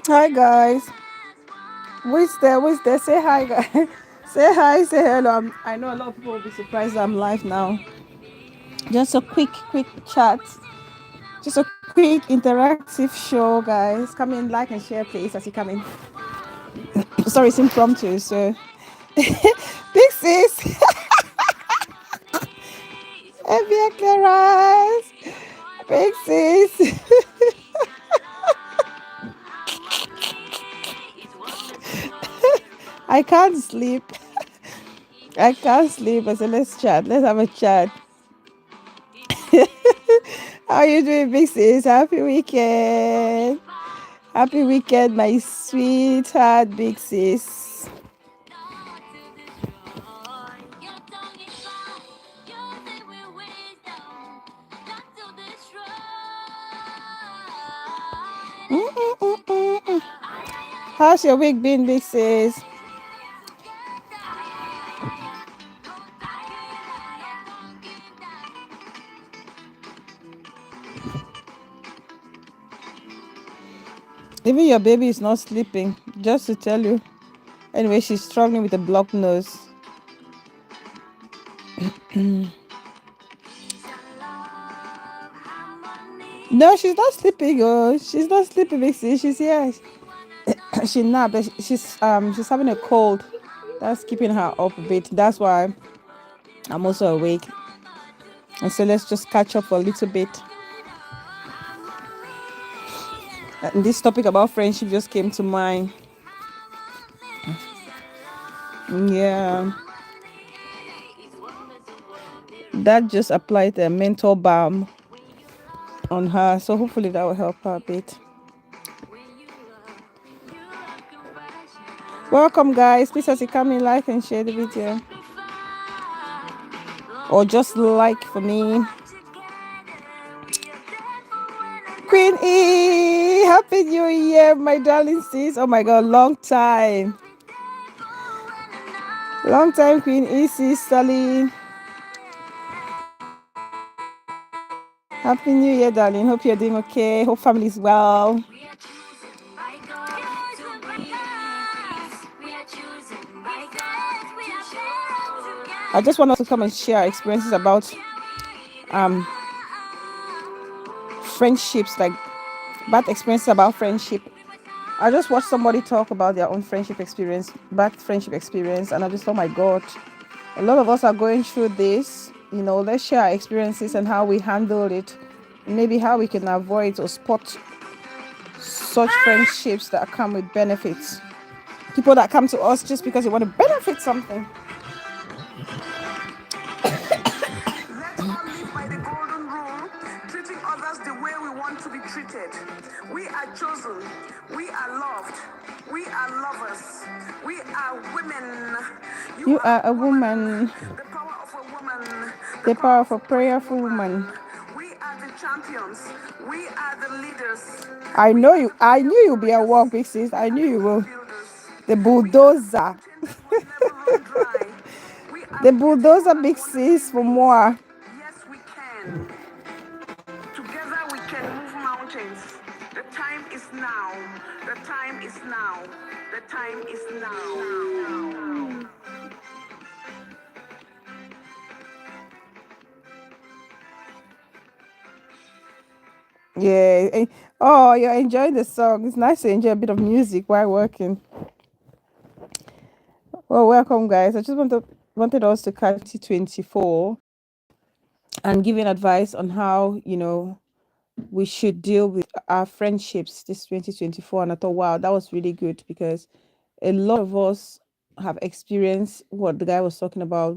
Hi guys. Who's there? Who's there? Say hi guys. Say hi, say hello. I know a lot of people will be surprised I'm live now. Just a quick chat. Just a quick interactive show, guys. Come in, like and share, please, as you come in. Sorry, it's impromptu, so big sis. Evia Clarence. Big sis. I can't sleep. I can't sleep. I said, let's chat. Let's have a chat. How are you doing, big sis? Happy weekend. Happy weekend, my sweetheart, big sis. How's your week been, big sis? Even your baby is not sleeping, just to tell you. Anyway, she's struggling with a blocked nose. No, she's not sleeping. Oh, she's not sleeping, big sis. She's here. She napped. But she's having a cold. That's keeping her up a bit. That's why I'm also awake. And so let's just catch up for a little bit. And this topic about friendship just came to mind. Yeah. That just applied a mental balm on her. So hopefully that will help her a bit. Welcome, guys. Please, as you come in, like and share the video. Or just like for me. Queen E, happy new year, my darling sis. Oh my god, long time. Long time, Queen E, sis, Sally. Happy new year, darling. Hope you're doing okay. Hope family is well. I just want us to come and share experiences about friendships, like bad experiences about friendship. I just watched somebody talk about their own friendship experience, bad friendship experience, and I just thought, my God, a lot of us are going through this. Let's share our experiences and how we handle it, maybe how we can avoid or spot such friendships that come with benefits. People that come to us just because they want to benefit something. Let's all live by the golden rule, treating others the way we want to be treated. We are chosen. We are loved. We are lovers. We are women. You are a woman. The power of a woman. The power of a prayerful woman. We are the champions. We are the leaders. I know you. I knew you'll be at work, big sis. I knew you will. The bulldozer. The bulldozer, big sis, for more. Yes, we can. Together we can move mountains. The time is now. The time is now. The time is now. Yeah. Oh, you're enjoying the song. It's nice to enjoy a bit of music while working. Well, welcome, guys. I just wanted us to catch 2024 and giving advice on how we should deal with our friendships this 2024. And I thought, wow, that was really good because a lot of us have experienced what the guy was talking about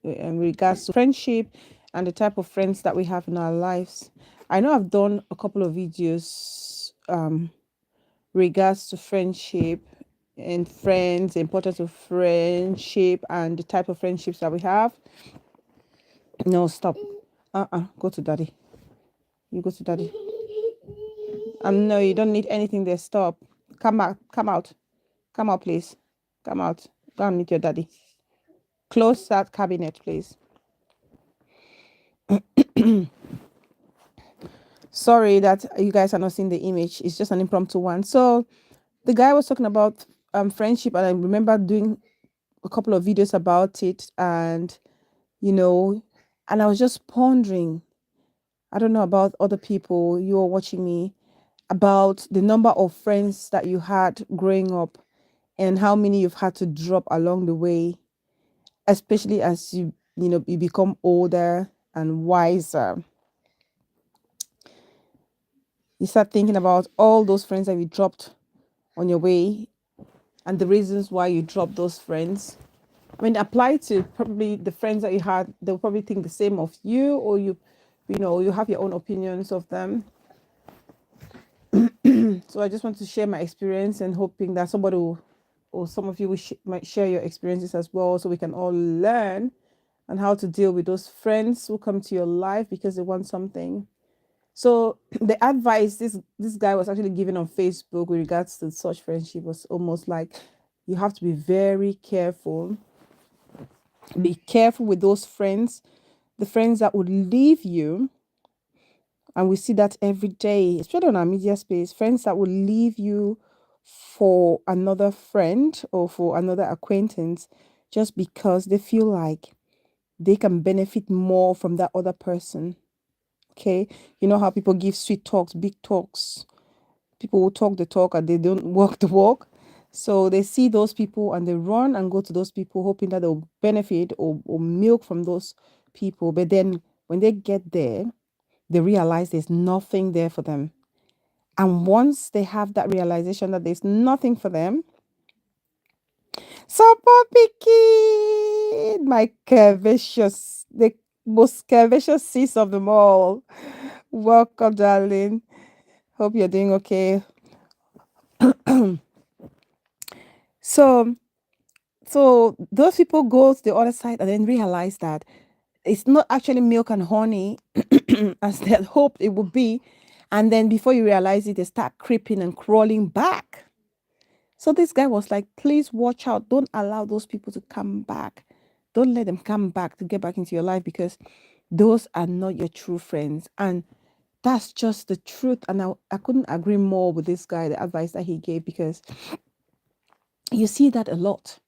in regards to friendship and the type of friends that we have in our lives. I know I've done a couple of videos regards to friendship and friends, the importance of friendship and the type of friendships that we have. No, stop. Go to daddy. You go to daddy. No, you don't need anything there. Stop. Come out. Come out. Come out, please. Come out. Go and meet your daddy. Close that cabinet, please. Sorry that you guys are not seeing the image. It's just an impromptu one. So the guy was talking about friendship, and I remember doing a couple of videos about it, and and I was just pondering. I don't know about other people, you are watching me, about the number of friends that you had growing up and how many you've had to drop along the way, especially as you become older and wiser. You start thinking about all those friends that you dropped on your way and the reasons why you dropped those friends. I mean, apply to probably the friends that you had. They'll probably think the same of you, or you have your own opinions of them. So I just want to share my experience and hoping that somebody will, or some of you might share your experiences as well, so we can all learn on how to deal with those friends who come to your life because they want something. So the advice this guy was actually giving on Facebook with regards to such friendship was almost like you have to be very careful. Be careful with those friends, the friends that would leave you. And we see that every day, especially on our media space, friends that will leave you for another friend or for another acquaintance just because they feel like they can benefit more from that other person. Okay. You know how people give sweet talks, big talks. People will talk the talk and they don't walk the walk. So they see those people and they run and go to those people hoping that they'll benefit or milk from those people. But then when they get there, they realize there's nothing there for them. And once they have that realization that there's nothing for them, so Poppy Kid, my curvaceous, the most curvaceous sis of them all. Welcome, darling. Hope you're doing okay. So, so those people go to the other side and then realize that it's not actually milk and honey as they had hoped it would be. And then before you realize it, they start creeping and crawling back. So this guy was like, please watch out. Don't allow those people to come back. Don't let them come back to get back into your life because those are not your true friends. And that's just the truth. And I couldn't agree more with this guy, the advice that he gave, because you see that a lot.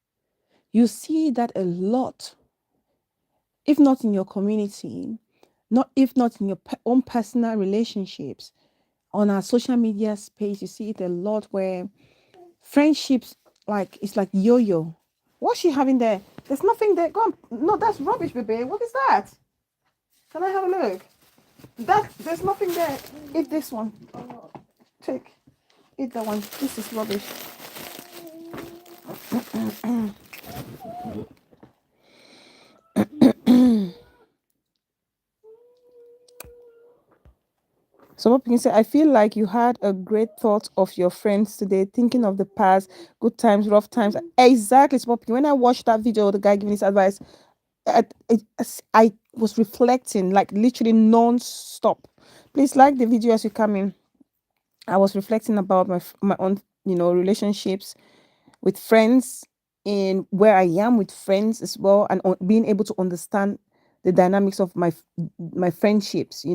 You see that a lot. If not in your community, if not in your own personal relationships, on our social media space, you see it a lot where friendships, like it's like yo-yo. What's she having there? There's nothing there. Go on. No, that's rubbish, baby. What is that? Can I have a look? There's nothing there. Eat this one. Take. Eat that one. This is rubbish. So what can say? I feel like you had a great thought of your friends today, thinking of the past, good times, rough times. Exactly. So when I watched that video, the guy giving his advice, I was reflecting like literally non-stop. Please like the video as you come in. I was reflecting about my own relationships with friends and where I am with friends as well, and being able to understand the dynamics of my friendships,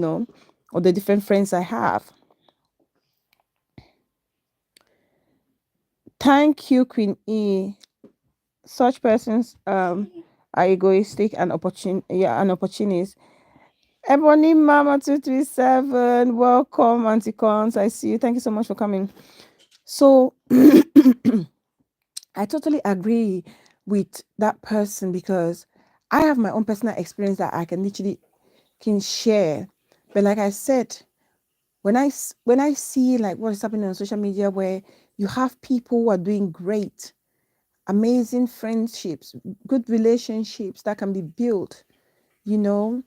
or the different friends I have. Thank you, Queen E. Such persons are egoistic and an opportunist. Ebony Mama 237, welcome, Auntie Cons. I see you. Thank you so much for coming. So I totally agree with that person, because I have my own personal experience that I can literally can share. But like I said, when I see like what is happening on social media, where you have people who are doing great, amazing friendships, good relationships that can be built, you know,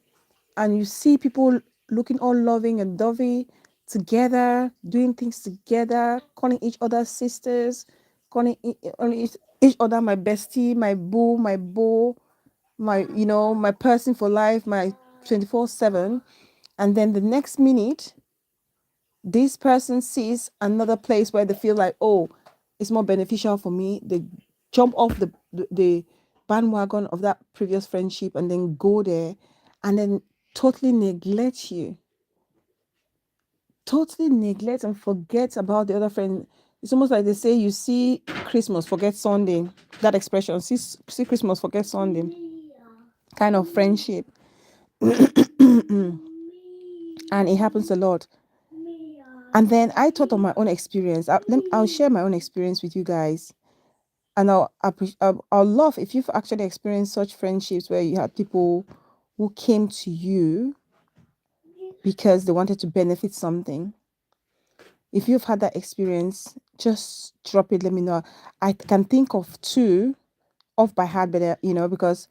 and you see people looking all loving and dovey together, doing things together, calling each other sisters, calling each other my bestie, my boo, my beau, my, you know, my person for life, my 24/7. And then the next minute, this person sees another place where they feel like, oh, it's more beneficial for me. They jump off the bandwagon of that previous friendship and then go there and then totally neglect you, totally neglect and forget about the other friend. It's almost like they say, you see Christmas, forget Sunday. That expression, see Christmas, forget Sunday, kind of friendship. And it happens a lot. And then I thought of my own experience. I'll share my own experience with you guys. And I'll love if you've actually experienced such friendships where you had people who came to you because they wanted to benefit something. If you've had that experience, just drop it. Let me know. I can think of two off by heart, but you know, because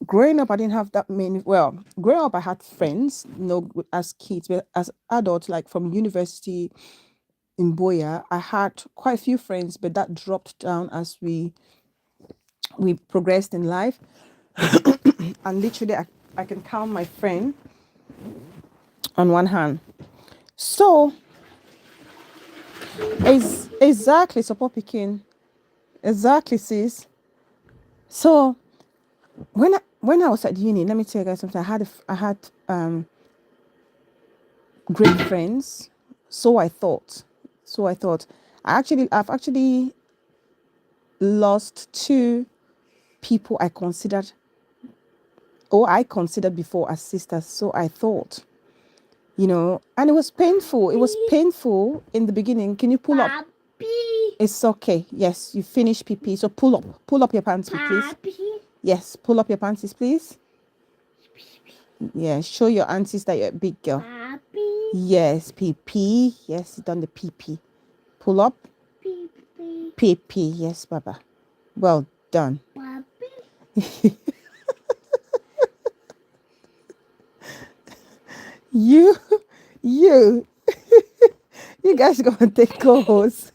growing up, I didn't have that many. Well, growing up, I had friends, you know, as kids, but as adults, like from university in Boya, I had quite a few friends, but that dropped down as we progressed in life. And literally, I can count my friend on one hand. So, exactly, support picking. Exactly, sis. So, when I was at uni, let me tell you guys something. I had great friends. So I thought. So I thought. I've actually lost two people I considered before as sisters. So I thought, you know, and it was painful. It was painful in the beginning. Can you pull up? It's okay. Yes, you finished PP. So pull up your pants, please. Yes, pull up your panties, please. Yeah, show your aunties that you're a big girl. Yes, PP. Yes, you done the PP. Pull up. PP. Yes, Baba. Well done. You, you, you guys are gonna take calls.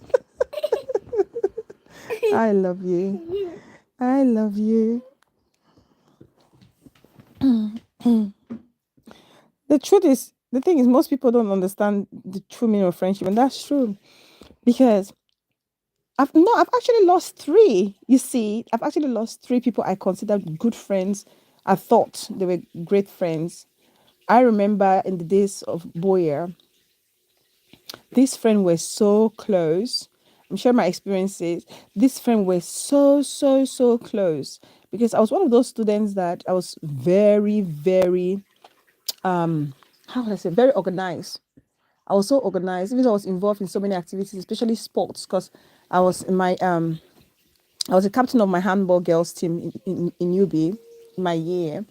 I love you. I love you. The thing is, most people don't understand the true meaning of friendship, and that's true. Because I've actually lost three. You see, I've actually lost three people I considered good friends. I thought they were great friends. I remember in the days of Boyer, this friend was so close. I'm sure my experiences. This friend was so close because I was one of those students that I was very, very how would I say, very organized. I was so organized, even though I was involved in so many activities, especially sports, because I was in my I was a captain of my handball girls team in UB my year.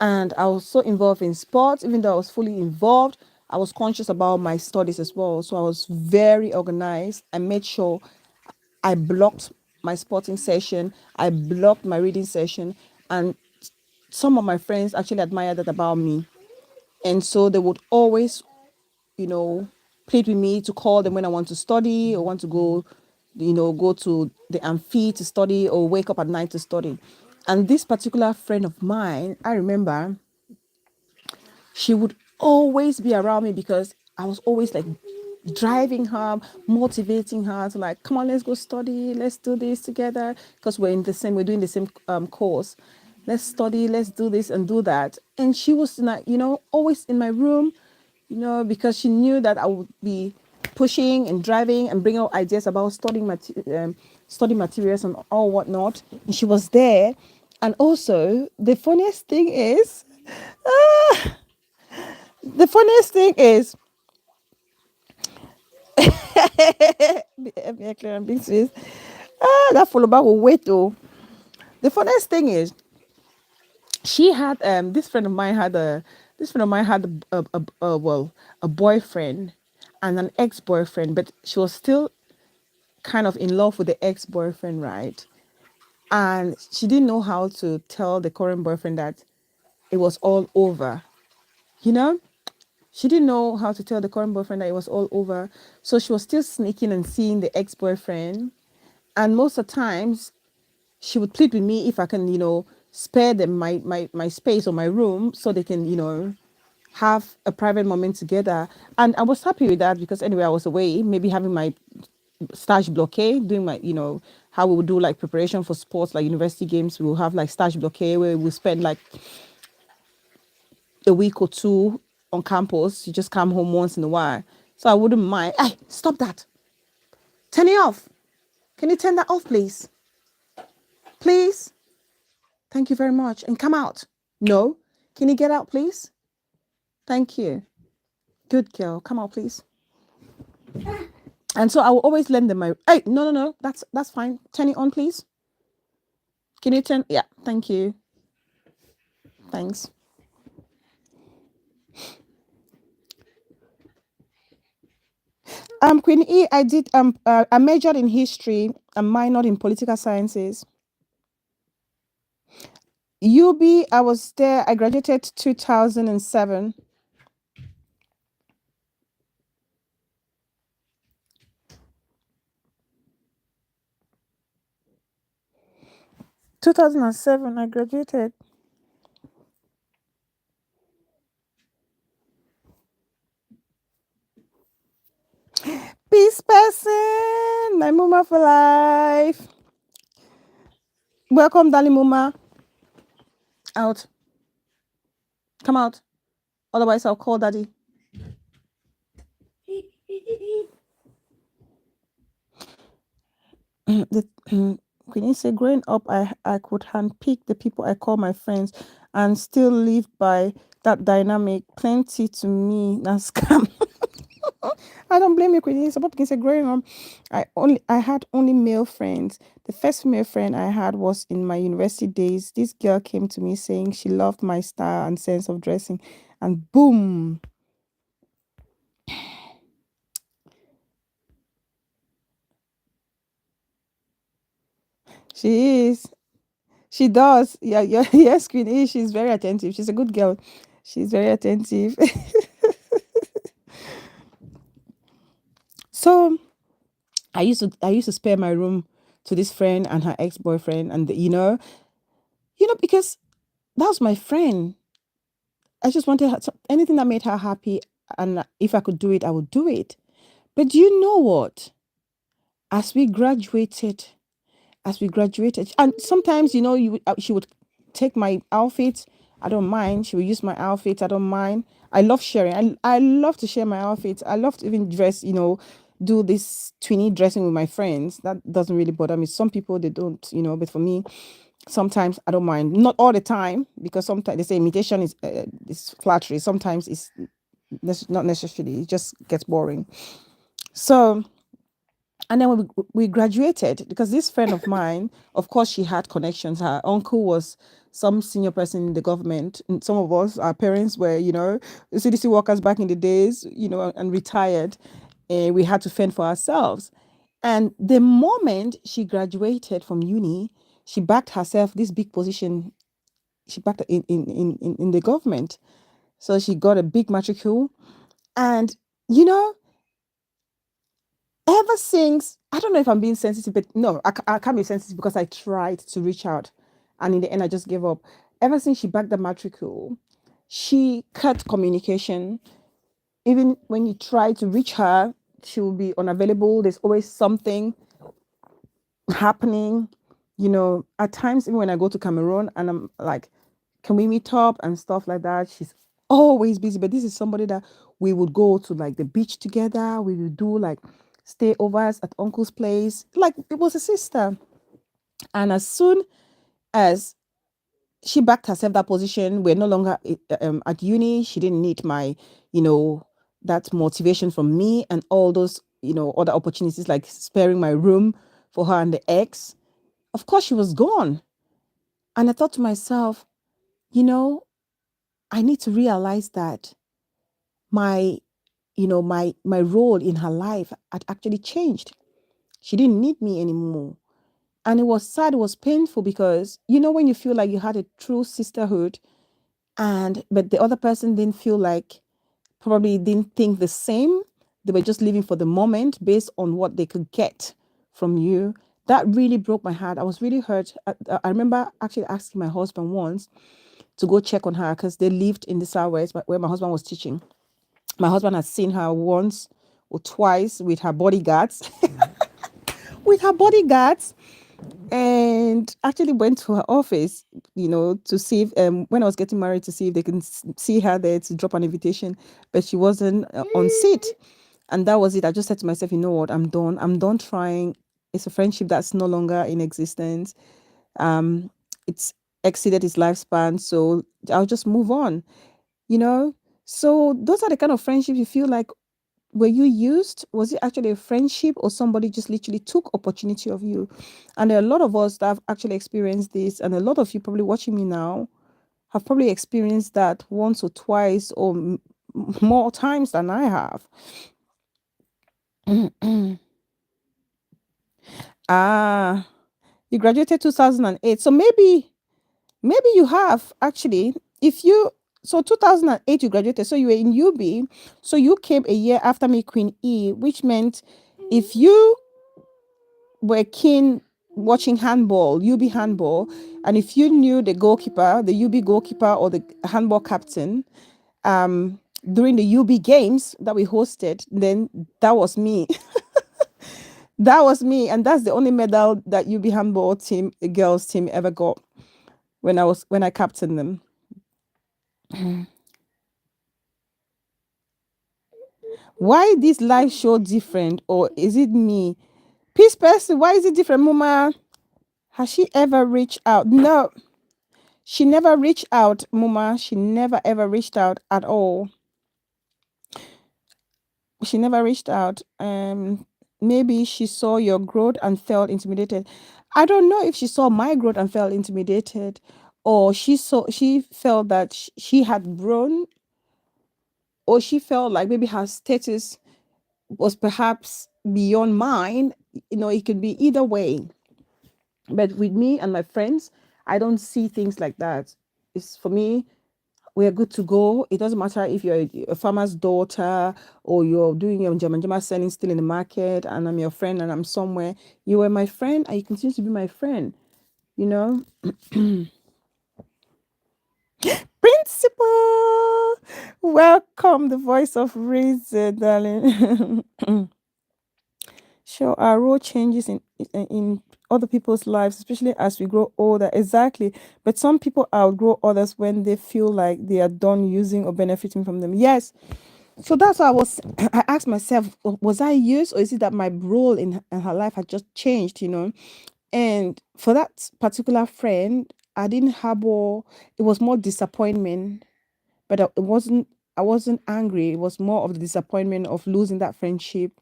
And I was so involved in sports, even though I was fully involved, I was conscious about my studies as well. So I was very organized. I made sure I blocked my sporting session, I blocked my reading session, and some of my friends actually admired that about me. And so they would always, you know, plead with me to call them when I want to study or want to go, you know, go to the amphi to study or wake up at night to study. And this particular friend of mine, I remember she would always be around me because I was always like driving her, motivating her to like, come on, let's go study, let's do this together because we're doing the same course. Let's study, let's do this and do that. And she was like, you know, always in my room, you know, because she knew that I would be pushing and driving and bringing out ideas about study materials and all whatnot. And she was there. And also, the funniest thing is, ah, the funniest thing is, I'm being serious. That follow back will wait though. The funniest thing is, she had this friend of mine had a well, a boyfriend and an ex-boyfriend, but she was still kind of in love with the ex-boyfriend, right? And she didn't know how to tell the current boyfriend that it was all over, you know. She didn't know how to tell the current boyfriend that it was all over, so she was still sneaking and seeing the ex-boyfriend. And most of the times she would plead with me if I can, spare them my space or my room so they can, have a private moment together. And I was happy with that because anyway, I was away, maybe having my stage blockade, doing my, how we would do like preparation for sports, like university games. We will have like stage blockade where we spend like a week or two on campus. You just come home once in a while. So I wouldn't mind. Hey, stop that. Turn it off. Can you turn that off, please? Please? Thank you very much. And come out. No. Can you get out, please? Thank you. Good girl. Come out, please. And so I will always lend them my. Hey, no. That's fine. Turn it on, please. Can you turn? Yeah. Thank you. Thanks. Queen E, I majored in history and minored in political sciences. UB, I was there. I graduated 2007. 2007, I graduated. Peace person, my mama for life. Welcome, darling mama. Out. Come out. Otherwise, I'll call daddy. The Queenie said, growing up, I could handpick the people I call my friends and still live by that dynamic. Plenty to me, na scam. I don't blame you, Queenie. Support can say growing up, I had only male friends. The first female friend I had was in my university days. This girl came to me saying she loved my style and sense of dressing, and boom. She is. She does. Yeah. Yes, Queenie. She's very attentive. She's a good girl. She's very attentive. So I used to spare my room to this friend and her ex-boyfriend, and because that was my friend. I just wanted her anything that made her happy, and if I could do it, I would do it. But do you know what? As we graduated, and sometimes she would take my outfits. I don't mind. She would use my outfits. I don't mind. I love sharing. I love to share my outfits. I love to even dress. Do this twinny dressing with my friends. That doesn't really bother me. Some people they don't. But for me, sometimes I don't mind. Not all the time, because sometimes they say imitation is flattery. Sometimes it's not necessarily. It just gets boring. So, and then when we graduated, because this friend of mine, of course, she had connections. Her uncle was some senior person in the government. And some of us, our parents were, CDC workers back in the days, and retired. And we had to fend for ourselves. And the moment she graduated from uni, she backed herself this big position. She backed in the government. So she got a big matricule. And, you know, ever since, I don't know if I'm being sensitive, but no, I can't be sensitive because I tried to reach out, and in the end I just gave up. Ever since she backed the matricule, she cut communication. Even when you try to reach her, she will be unavailable. There's always something happening. At times, even when I go to Cameroon and I'm like, can we meet up and stuff like that, she's always busy. But this is somebody that we would go to like the beach together. We would do like stayovers at uncle's place. Like it was a sister. And as soon as she backed herself that position, we're no longer at uni. She didn't need my, you know, that motivation from me and all those, other opportunities like sparing my room for her and the ex. Of course, she was gone. And I thought to myself, you know, I need to realize that my, my role in her life had actually changed. She didn't need me anymore. And it was sad, it was painful because, when you feel like you had a true sisterhood but the other person didn't feel like, probably didn't think the same. They were just living for the moment based on what they could get from you. That really broke my heart. I was really hurt. I remember actually asking my husband once to go check on her because they lived in the Southwest where my husband was teaching. My husband had seen her once or twice with her bodyguards, with her bodyguards, and actually went to her office, to see if, when I was getting married, to see if they can see her there to drop an invitation, but she wasn't on seat. And that was it. I just said to myself, you know what, I'm done. I'm done trying. It's a friendship that's no longer in existence. It's exceeded its lifespan, so I'll just move on, you know. So those are the kind of friendships you feel like, were you used? Was it actually a friendship, or somebody just literally took opportunity of you? And there are a lot of us that have actually experienced this, and a lot of you probably watching me now have probably experienced that once or twice or more times than I have. Ah, you graduated 2008. So maybe you have actually. If you So 2008 you graduated, so you were in UB, so you came a year after me, Queen E, which meant if you were keen watching handball, UB handball, and if you knew the goalkeeper, the UB goalkeeper or the handball captain, during the UB games that we hosted, then that was me. That was me, and that's the only medal that UB handball team, the girls team, ever got when I captained them. Why this live show different, or is it me? Peace person, why is it different, Muma? Has she ever reached out? No, she never reached out, Muma. She never ever reached out at all. She never reached out. Maybe she saw your growth and felt intimidated. I don't know if she saw my growth and felt intimidated, or she felt that she had grown, or she felt like maybe her status was perhaps beyond mine. It could be either way. But with me and my friends, I don't see things like that. It's for me, we're good to go. It doesn't matter if you're a farmer's daughter, or you're doing your jama selling still in the market, and I'm your friend and I'm somewhere. You were my friend and you continue to be my friend, you know. Principal, welcome, the voice of reason, darling. Sure, our role changes in other people's lives, especially as we grow older. Exactly. But some people outgrow others when they feel like they are done using or benefiting from them. Yes. So that's why I asked myself, was I used, or is it that my role in her life had just changed? And for that particular friend, I didn't harbor, it was more disappointment, but I wasn't angry. It was more of the disappointment of losing that friendship,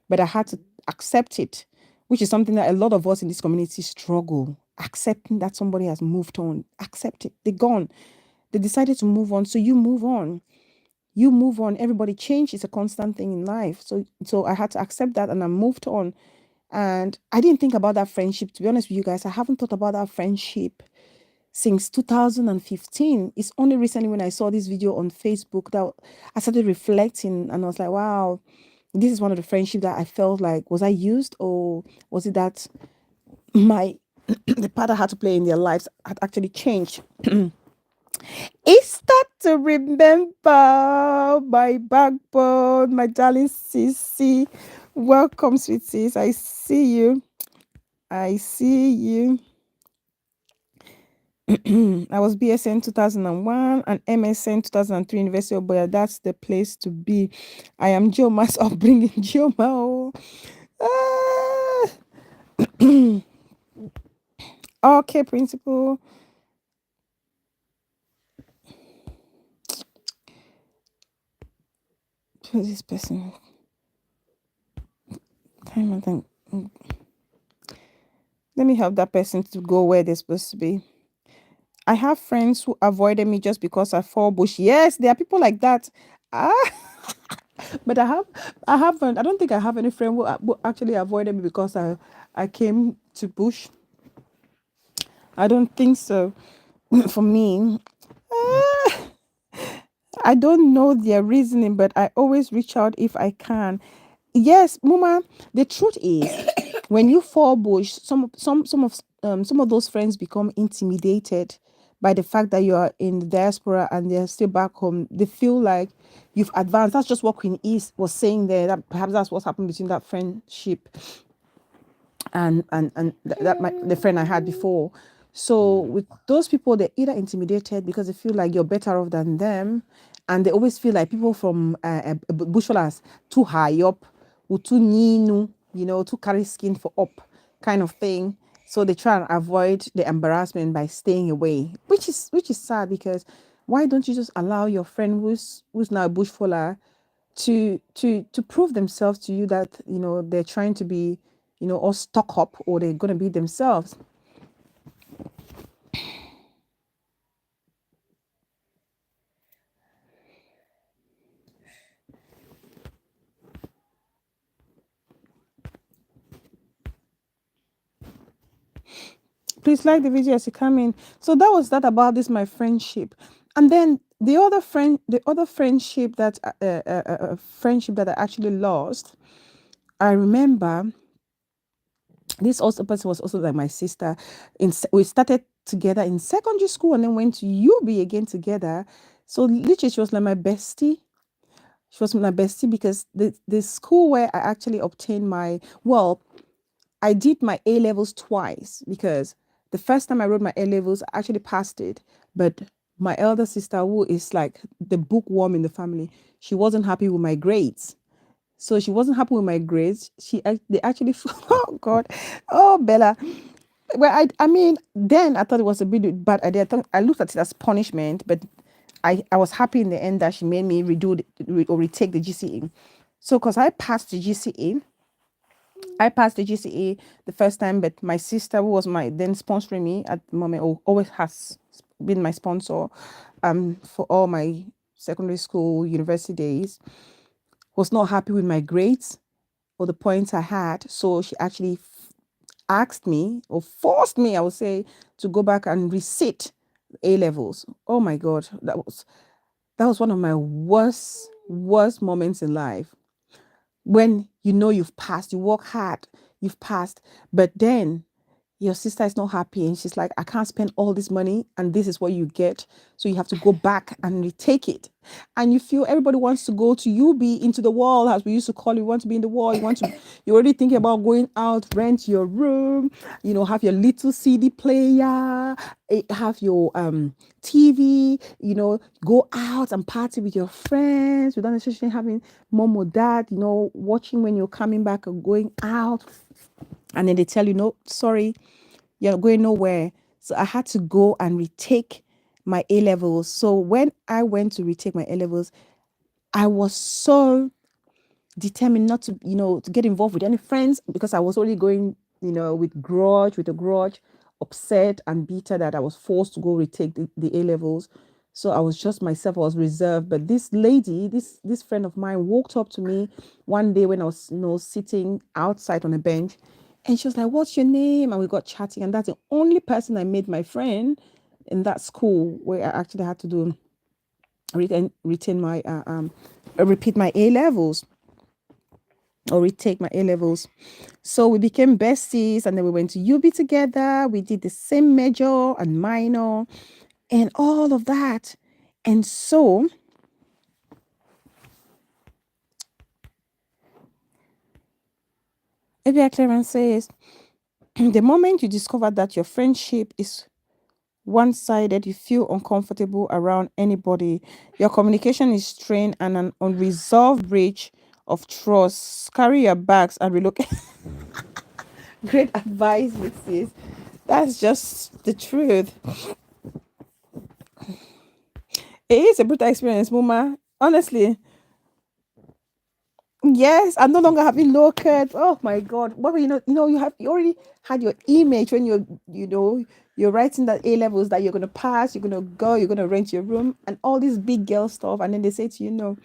but I had to accept it, which is something that a lot of us in this community struggle accepting, that somebody has moved on. Accept it. They're gone. They decided to move on, so you move on. You move on. Everybody, change is a constant thing in life. So I had to accept that, and I moved on. And I didn't think about that friendship, to be honest with you guys. I haven't thought about that friendship since 2015. It's only recently when I saw this video on Facebook that I started reflecting, and I was like, wow, this is one of the friendship that I felt like, was I used, or was it that my the part I had to play in their lives had actually changed? It's that to remember my backbone, my darling Sissy. Welcome, sweet sis. I see you. I see you. I was BSN 2001 and MSN 2003, University of Boya. That's the place to be. I am Geoma's upbringing. Geoma. Okay, principal. Who's this person? Time and then. Let me help that person to go where they're supposed to be. I have friends who avoided me just because I fall bush. Yes, there are people like that. Ah, but I don't think I have any friend who actually avoided me because I came to bush. I don't think so. For me, ah, I don't know their reasoning, but I always reach out if I can. Yes, Mama. The truth is, when you fall bush, some of those friends become intimidated by the fact that you are in the diaspora and they're still back home. They feel like you've advanced. That's just what Queen East was saying there. That perhaps that's what's happened between that friendship the friend I had before. So with those people, they're either intimidated because they feel like you're better off than them, and they always feel like people from bushfallers too high up, or too ninu, too carry skin for up, kind of thing. So they try and avoid the embarrassment by staying away, which is sad because why don't you just allow your friend who's now a bushfaller to prove themselves to you that they're trying to be all stuck up or they're going to be themselves. Please like the video as you come in. So that was that about this my friendship. And then the other friendship friendship that I actually lost. I remember this also person was also like my sister. We started together in secondary school and then went to UB again together. So literally she was like my bestie. She was my bestie because the school where I actually obtained I did my A levels twice because the first time I wrote my A levels, I actually passed it. But my elder sister, who is like the bookworm in the family, she wasn't happy with my grades. So she wasn't happy with my grades. They actually, oh God, oh Bella. Well, I mean, then I thought it was a bit bad idea. I looked at it as punishment, but I was happy in the end that she made me or retake the GCE. So, because I passed the GCE the first time, but my sister, who was my then sponsoring me at the moment, always has been my sponsor, for all my secondary school, university days, was not happy with my grades or the points I had. So she actually asked me or forced me, I would say, to go back and resit A levels. Oh my God, that was one of my worst moments in life. When you know you've passed, you work hard, you've passed, but then your sister is not happy and she's like, I can't spend all this money and this is what you get. So you have to go back and retake it. And you feel everybody wants to go to UB, into the wall, as we used to call it. You want to be in the wall, you're already thinking about going out, rent your room, have your little CD player, have your TV, go out and party with your friends without necessarily having mom or dad, watching when you're coming back or going out. And then they tell you, no, sorry, you're going nowhere. So I had to go and retake my A levels. So when I went to retake my A levels, I was so determined not to, to get involved with any friends because I was only going, with a grudge, upset and bitter that I was forced to go retake the A levels. So I was just myself, I was reserved. But this lady, this friend of mine walked up to me one day when I was, sitting outside on a bench. And she was like, what's your name? And we got chatting. And that's the only person I made my friend in that school where I actually had to do retain my repeat my A levels or retake my A levels. So we became besties and then we went to UB together. We did the same major and minor and all of that. And so Abia Clarence says, the moment you discover that your friendship is one-sided, you feel uncomfortable around anybody, your communication is strained and an unresolved breach of trust, carry your bags and relocate. Great advice, Mrs. That's just the truth. It is a brutal experience, Muma. Honestly, Yes, I'm no longer having low cut. Oh my God. What you already had your image when you're writing that A levels that you're gonna pass, you're gonna rent your room and all this big girl stuff. And then they say to you, no.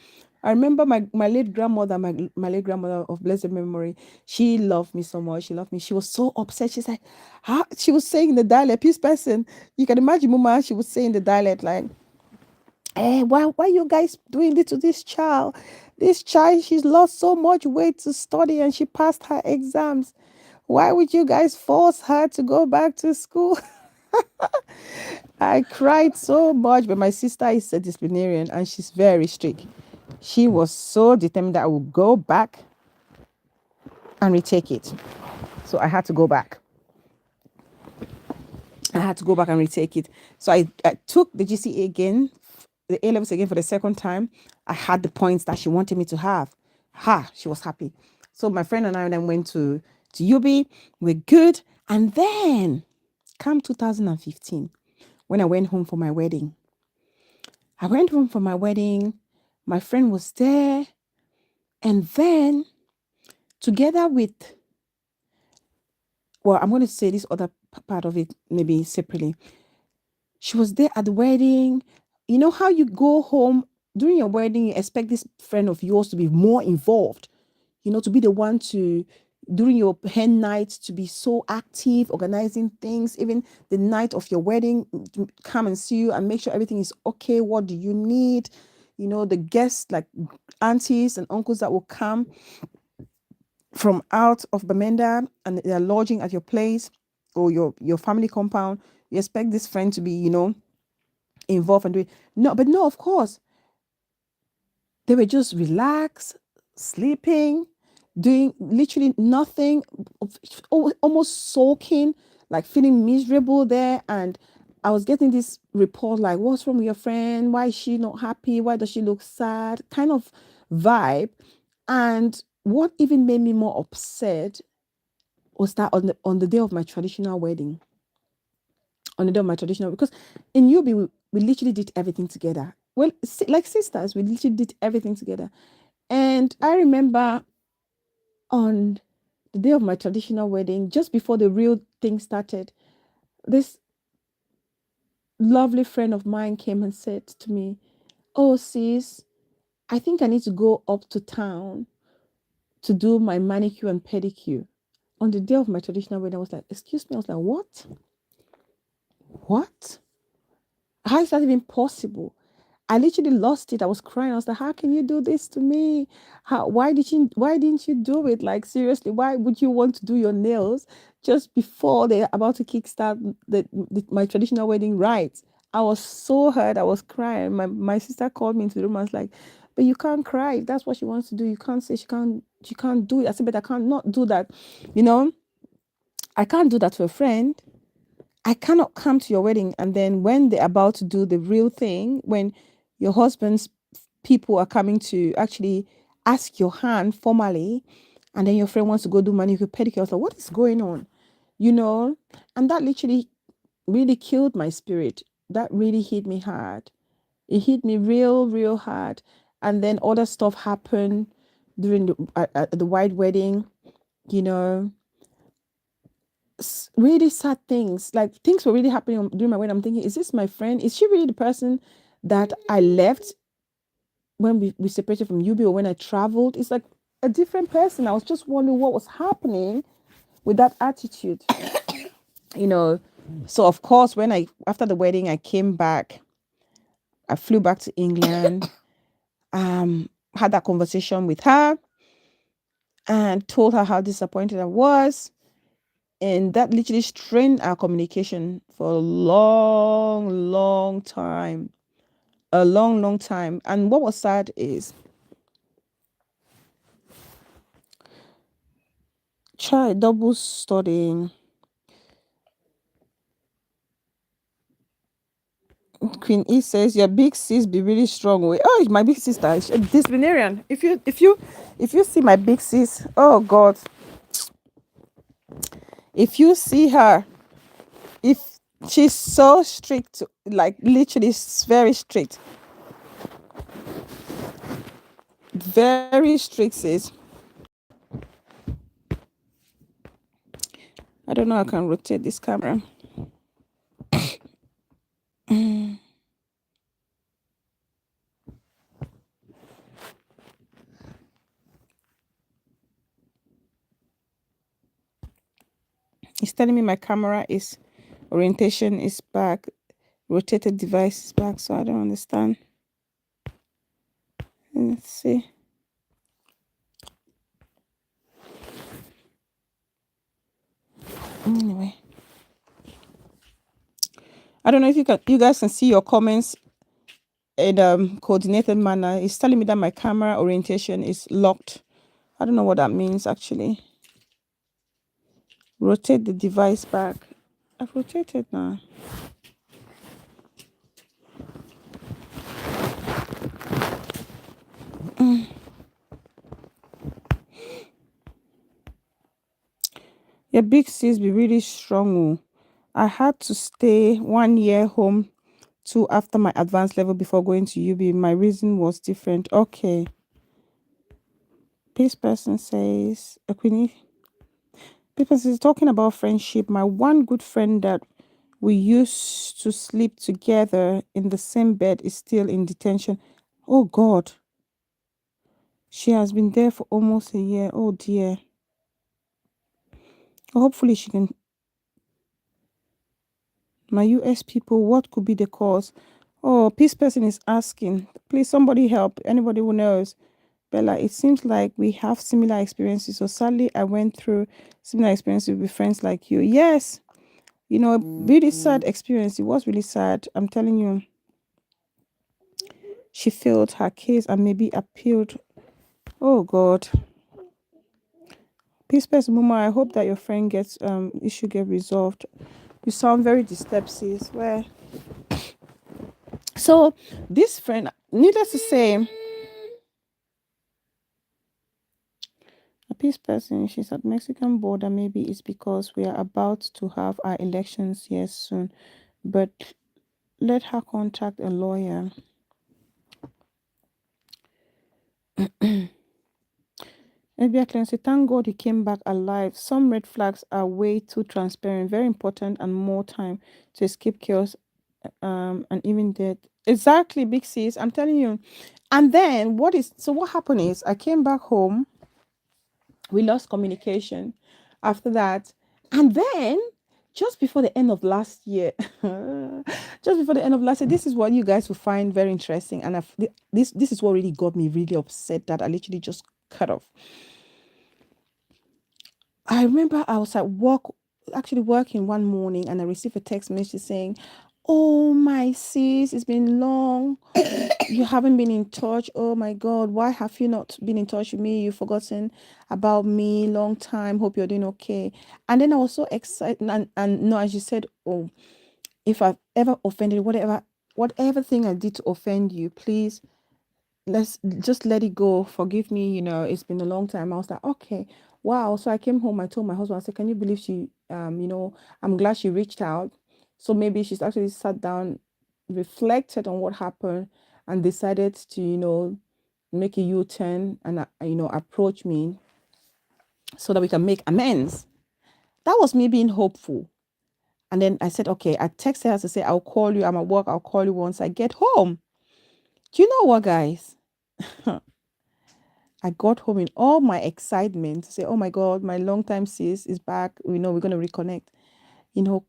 I remember my late grandmother, my late grandmother of blessed memory, she loved me so much. She loved me. She was so upset. She's like, how she was saying the dialect, peace person. You can imagine Mama, she was saying the dialect like, why you guys doing this to this child? This child, she's lost so much weight to study and she passed her exams. Why would you guys force her to go back to school? I cried so much, but my sister is a disciplinarian and she's very strict. She was so determined that I would go back and retake it. So I had to go back. I had to go back and retake it. So I took the GCA again, the A levels again for the second time. I had the points that she wanted me to have. She was happy. So my friend and I then went to UB. We're good. And then come 2015, when I went home for my wedding. I went home for my wedding. My friend was there. And then together with, well, I'm going to say this other part of it maybe separately. She was there at the wedding. You know how you go home during your wedding, you expect this friend of yours to be more involved, to be the one to, during your hen night, to be so active, organizing things, even the night of your wedding, to come and see you and make sure everything is okay. What do you need? The guests like aunties and uncles that will come from out of Bamenda and they're lodging at your place or your family compound. You expect this friend to be, involved and doing no, but no, of course they were just relaxed, sleeping, doing literally nothing, almost soaking, like feeling miserable there. And I was getting this report like, what's wrong with your friend? Why is she not happy? Why does she look sad? Kind of vibe. And what even made me more upset was that on the day of my traditional wedding, because in UB we literally did everything together. Well, like sisters, we literally did everything together. And I remember on the day of my traditional wedding, just before the real thing started, this lovely friend of mine came and said to me, "Oh, sis, I think I need to go up to town to do my manicure and pedicure." On the day of my traditional wedding, I was like, "Excuse me?" I was like, "What? What? How is that even possible?" I literally lost it. I was crying. I was like, "How can you do this to me? Why didn't you do it? Like seriously, why would you want to do your nails just before they're about to kickstart my traditional wedding rites?" I was so hurt. I was crying. My sister called me into the room. I was like, "But you can't cry. If that's what she wants to do, you can't say she can't do it." I said, "But I can't not do that. You know, I can't do that to a friend. I cannot come to your wedding and then when they're about to do the real thing, when your husband's people are coming to actually ask your hand formally, and then your friend wants to go do manicure pedicure." I was like, what is going on? You know? And that literally really killed my spirit. That really hit me hard. It hit me real, real hard. And then other stuff happened during the white wedding, you know, really sad things. Like things were really happening during my wedding. I'm thinking, is this my friend? Is she really the person that I left when we separated from UB or when I traveled? It's like a different person. I was just wondering what was happening with that attitude, you know. So of course, when I after the wedding, I came back. I flew back to England. Had that conversation with her and told her how disappointed I was. And that literally strained our communication for a long, long time. A long, long time. And what was sad is, try double studying. Queen E says your big sis be really strong. Oh, my big sister, she's a disciplinarian. If you see my big sis, oh God, if you see her, if she's so strict, like literally very strict. Very strict, sis. I don't know. I can rotate this camera. It's telling me my camera is orientation is back, rotated device is back. So I don't understand. Let's see. Anyway, I don't know if you guys can see your comments in coordinated manner. It's telling me that my camera orientation is locked. I don't know what that means actually. Rotate the device back. I've rotated now. Your big sis be really strong. I had to stay 1 year home too after my advanced level before going to UB. My reason was different. Okay. This person says, Queenie, this person is talking about friendship. My one good friend that we used to sleep together in the same bed is still in detention. Oh God. She has been there for almost a year. Oh dear. Hopefully she can. My US people, what could be the cause? Oh, peace person is asking. Please, somebody help. Anybody who knows. Bella, it seems like we have similar experiences. So sadly, I went through similar experiences with friends like you. Yes, you know, really sad experience. It was really sad. I'm telling you. She failed her case and maybe appealed. Oh God. Peace person, Mama, I hope that your friend gets issue get resolved. You sound very disturbed, sis. Where? So this friend, needless to say, a peace person, she's at Mexican border. Maybe it's because we are about to have our elections here soon. But let her contact a lawyer. FBI Clancy, thank God he came back alive. Some red flags are way too transparent, very important, and more time to escape chaos and even death. Exactly, big sis. I'm telling you. And then what happened is I came back home. We lost communication after that. And then just before the end of last year, this is what you guys will find very interesting. And this is what really got me really upset that I literally just cut off. I remember I was at work, actually working one morning, and I received a text message saying, "Oh my sis, it's been long. You haven't been in touch. Oh my God, why have you not been in touch with me? You've forgotten about me. Long time. Hope you're doing okay." And then I was so excited, and no, as you said, oh, if I've ever offended whatever thing I did to offend you, please let's just let it go. Forgive me, it's been a long time. I was like, okay, wow. So I came home, I told my husband, I said, can you believe she I'm glad she reached out. So maybe she's actually sat down, reflected on what happened, and decided to, make a U-turn and approach me so that we can make amends. That was me being hopeful. And then I said, okay, I texted her to say, I'll call you. I'm at work. I'll call you once I get home. Do you know what, guys? I got home in all my excitement to say, oh my God, my longtime sis is back. We know we're going to reconnect.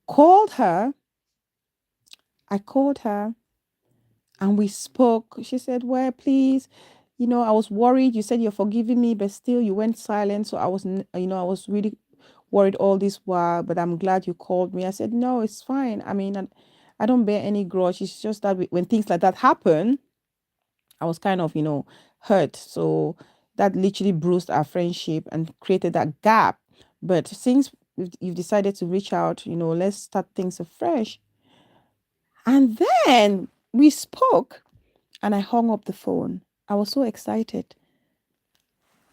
Called her. I called her and we spoke. She said, well, please, I was worried. You said you're forgiving me, but still you went silent. So I was really worried all this while, but I'm glad you called me. I said, no, it's fine. I mean, I don't bear any grudge. It's just that when things like that happen, I was kind of, hurt. So that literally bruised our friendship and created that gap. But since you've decided to reach out, let's start things afresh. And then we spoke and I hung up the phone. I was so excited.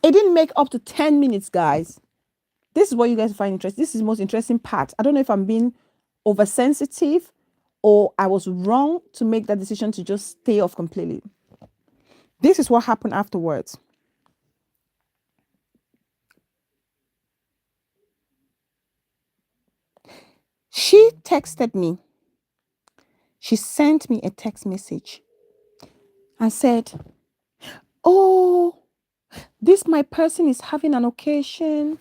It didn't make up to 10 minutes, guys. This is what you guys find interesting. This is the most interesting part. I don't know if I'm being oversensitive or I was wrong to make that decision to just stay off completely. This is what happened afterwards. texted me. She sent me a text message and said, "Oh, this my person is having an occasion.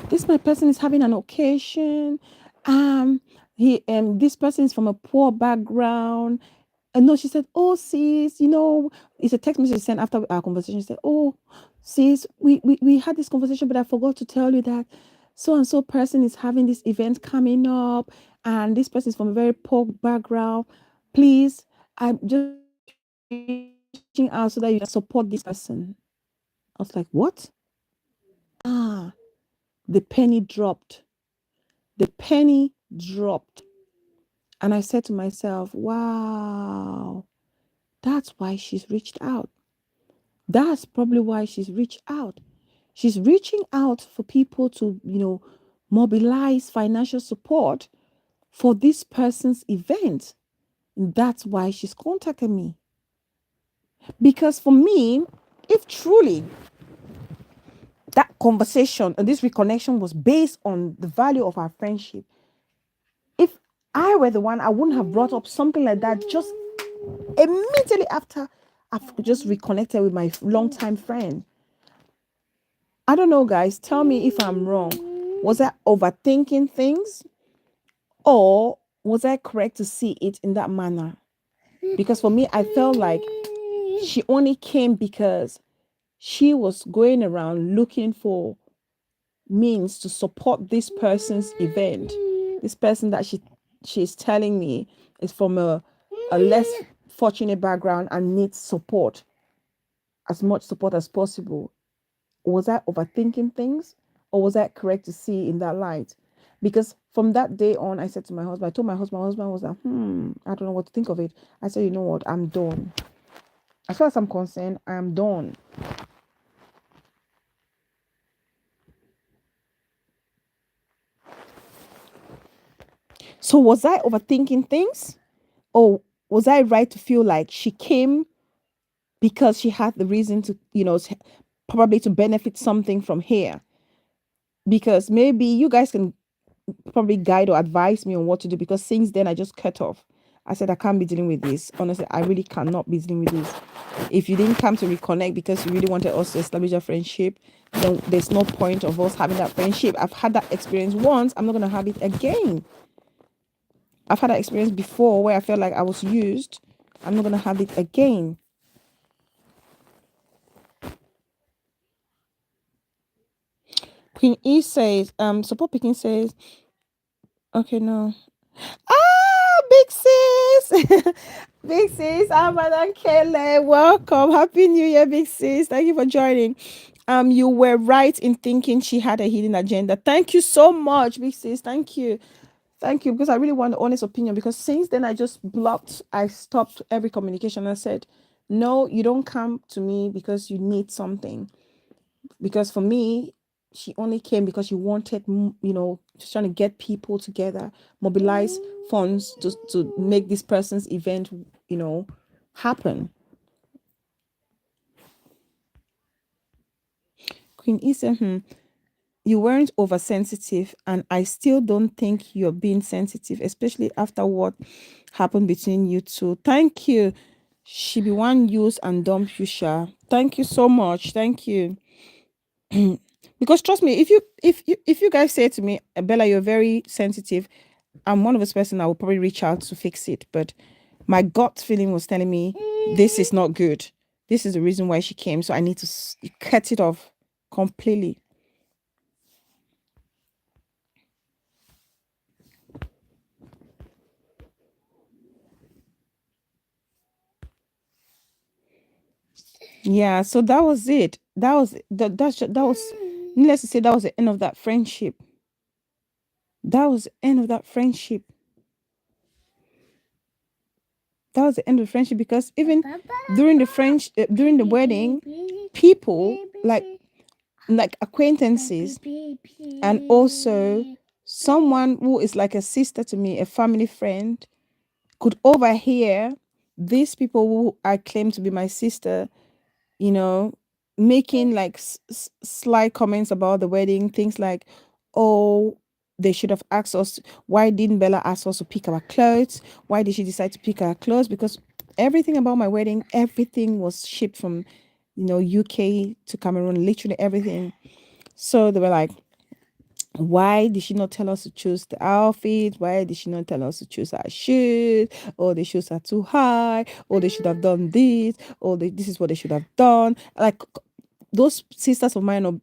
This my person is having an occasion. He this person is from a poor background." And no, she said, "Oh, sis, it's a text message sent after our conversation." She said, "Oh, sis, we had this conversation, but I forgot to tell you that so and so person is having this event coming up, and this person is from a very poor background. Please, I'm just reaching out so that you can support this person." I was like, "What?" Ah, the penny dropped. The penny dropped. And I said to myself, wow, that's why she's reached out. That's probably why she's reached out. She's reaching out for people to, mobilize financial support for this person's event. And that's why she's contacted me. Because for me, if truly that conversation and this reconnection was based on the value of our friendship, if I were the one, I wouldn't have brought up something like that just immediately after I've just reconnected with my longtime friend. I don't know, guys. Tell me if I'm wrong. Was I overthinking things, or was I correct to see it in that manner? Because for me, I felt like she only came because she was going around looking for means to support this person's event. This person that she's telling me is from a less fortunate background and needs support, as much support as possible. Was I overthinking things, or was I correct to see in that light? Because from that day on, I said to my husband, I told my husband was like, I don't know what to think of it. I said, you know what, I'm done. As far as I'm concerned, I'm done. So was I overthinking things? Or was I right to feel like she came because she had the reason to, probably to benefit something from here? Because maybe you guys can probably guide or advise me on what to do, because since then I just cut off. I said I can't be dealing with this. Honestly, I really cannot be dealing with this. If you didn't come to reconnect because you really wanted us to establish a friendship, then there's no point of us having that friendship. I've had that experience once. I'm not gonna have it again. I've had that experience before where I felt like I was used. I'm not gonna have it again. Queen E says, support picking says, okay, no. Ah, big sis. Big sis, Madam Kelly. Welcome. Happy New Year, big sis. Thank you for joining. You were right in thinking she had a hidden agenda. Thank you so much, big sis. Thank you. Thank you. Because I really want an honest opinion. Because since then I stopped every communication. I said, no, you don't come to me because you need something. Because for me, she only came because she wanted, just trying to get people together, mobilize funds to make this person's event, happen. Queen Isa, you weren't oversensitive, and I still don't think you're being sensitive, especially after what happened between you two. Thank you. She be one use and dump you, Sha. Thank you so much. Thank you. Because trust me, if you guys say to me, Bella, you're very sensitive, I'm one of those person I will probably reach out to fix it. But my gut feeling was telling me this is not good. This is the reason why she came. So I need to cut it off completely. Yeah, so that was it. That was needless to say, that was the end of that friendship. That was the end of that friendship. That was the end of the friendship, because even during the wedding, people like acquaintances, and also someone who is like a sister to me, a family friend, could overhear these people who I claim to be my sister, you know, making like sly comments about the wedding, things like, oh, they should have asked us, why didn't Bella ask us to pick our clothes? Why did she decide to pick our clothes? Because everything about my wedding, everything was shipped from, UK to Cameroon, literally everything. So they were like, why did she not tell us to choose the outfit? Why did she not tell us to choose our shoes? Or the shoes are too high, or they should have done this, or this is what they should have done. Like, those sisters of mine, or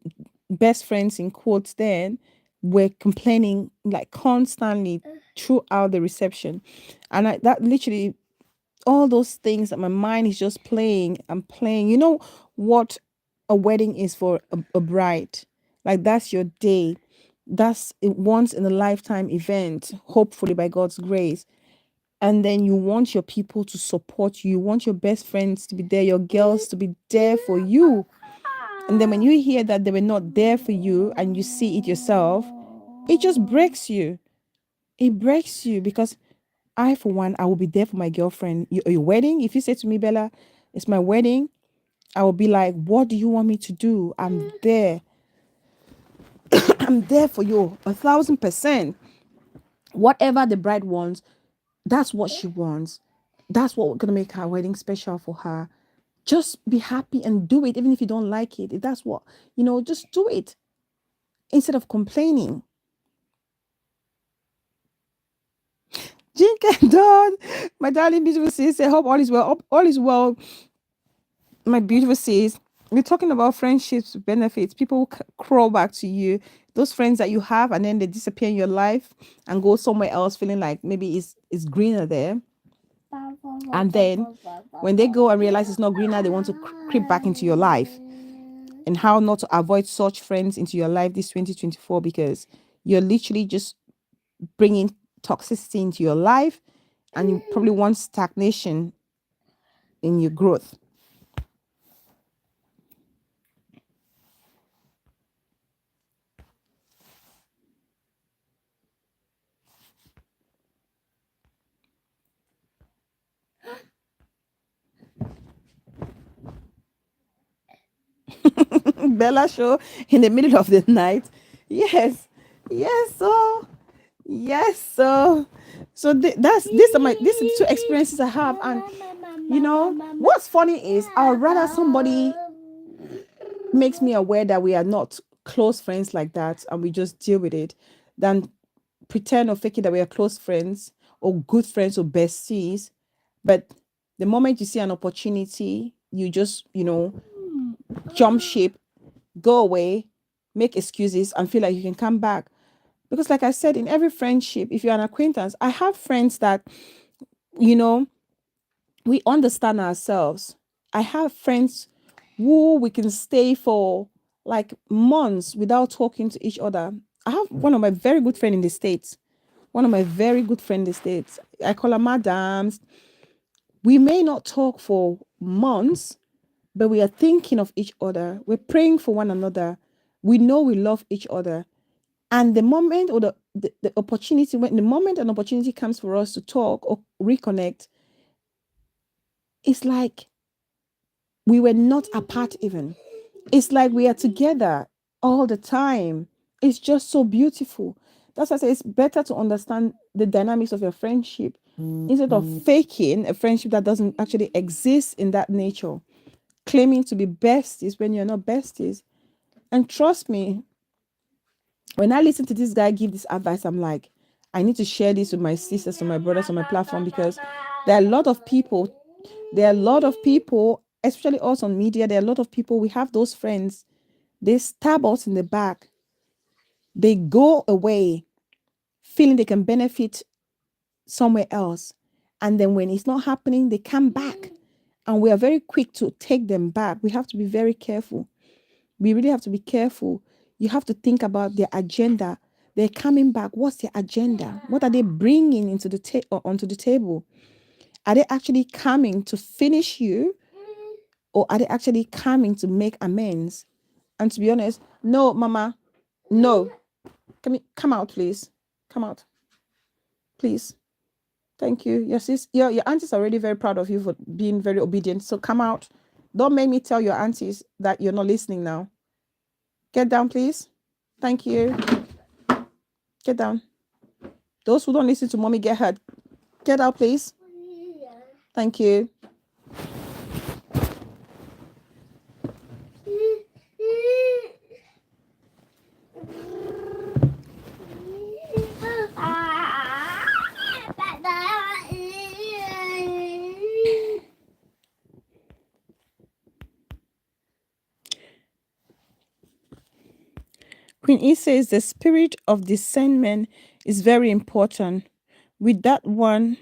best friends in quotes then, were complaining like constantly throughout the reception. And that literally, all those things that my mind is just playing and playing. You know what a wedding is for a bride? Like, that's your day. That's a once in a lifetime event, hopefully by God's grace. And then you want your people to support you. You want your best friends to be there, your girls to be there for you. And then when you hear that they were not there for you and you see it yourself, it just breaks you. It breaks you, because I, for one, I will be there for my girlfriend. Your wedding, if you say to me, Bella, it's my wedding, I will be like, what do you want me to do? I'm there. I'm there for you 1,000%. Whatever the bride wants, that's what she wants. That's what we're going to make her wedding special for her. Just be happy and do it, even if you don't like it. If that's what, just do it instead of complaining. Jinka Dawn, my darling beautiful sis, I hope all is well. All is well, my beautiful sis. We're talking about friendships benefits. People crawl back to you. Those friends that you have, and then they disappear in your life and go somewhere else, feeling like maybe it's greener there. And then when they go and realize it's not greener, they want to creep back into your life. And how not to avoid such friends into your life this 2024, because you're literally just bringing toxicity into your life, and you probably want stagnation in your growth. Bella show in the middle of the night. Yes, yes, so these are the two experiences I have. And what's funny is, I would rather somebody makes me aware that we are not close friends like that, and we just deal with it, than pretend or fake it that we are close friends or good friends or besties. But the moment you see an opportunity, you just jump ship, go away, make excuses, and feel like you can come back. Because like I said, in every friendship, if you're an acquaintance, I have friends that we understand ourselves. I have friends who we can stay for like months without talking to each other. I have one of my very good friend in the States. One of my very good friend in the States. I call her madams. We may not talk for months, but we are thinking of each other. We're praying for one another. We know we love each other. And the moment, or the opportunity, when the moment an opportunity comes for us to talk or reconnect, it's like we were not apart even. It's like we are together all the time. It's just so beautiful. That's why I say it's better to understand the dynamics of your friendship instead of faking a friendship that doesn't actually exist in that nature. Claiming to be besties when you're not besties. And trust me, when I listen to this guy give this advice, I'm like, I need to share this with my sisters and my brothers on my platform, because there are a lot of people, especially us on media, there are a lot of people, we have those friends, they stab us in the back. They go away feeling they can benefit somewhere else. And then when it's not happening, they come back. And we are very quick to take them back. We have to be very careful. We really have to be careful. You have to think about their agenda. They're coming back. What's their agenda? What are they bringing into the onto the table? Are they actually coming to finish you, or are they actually coming to make amends? And to be honest, no, Mama, no. Come out, please. Come out, please. Thank you. Your aunties are already very proud of you for being very obedient. So come out. Don't make me tell your aunties that you're not listening now. Get down, please. Thank you. Get down. Those who don't listen to mommy get hurt. Get out, please. Thank you. Queen E says the spirit of discernment is very important. With that one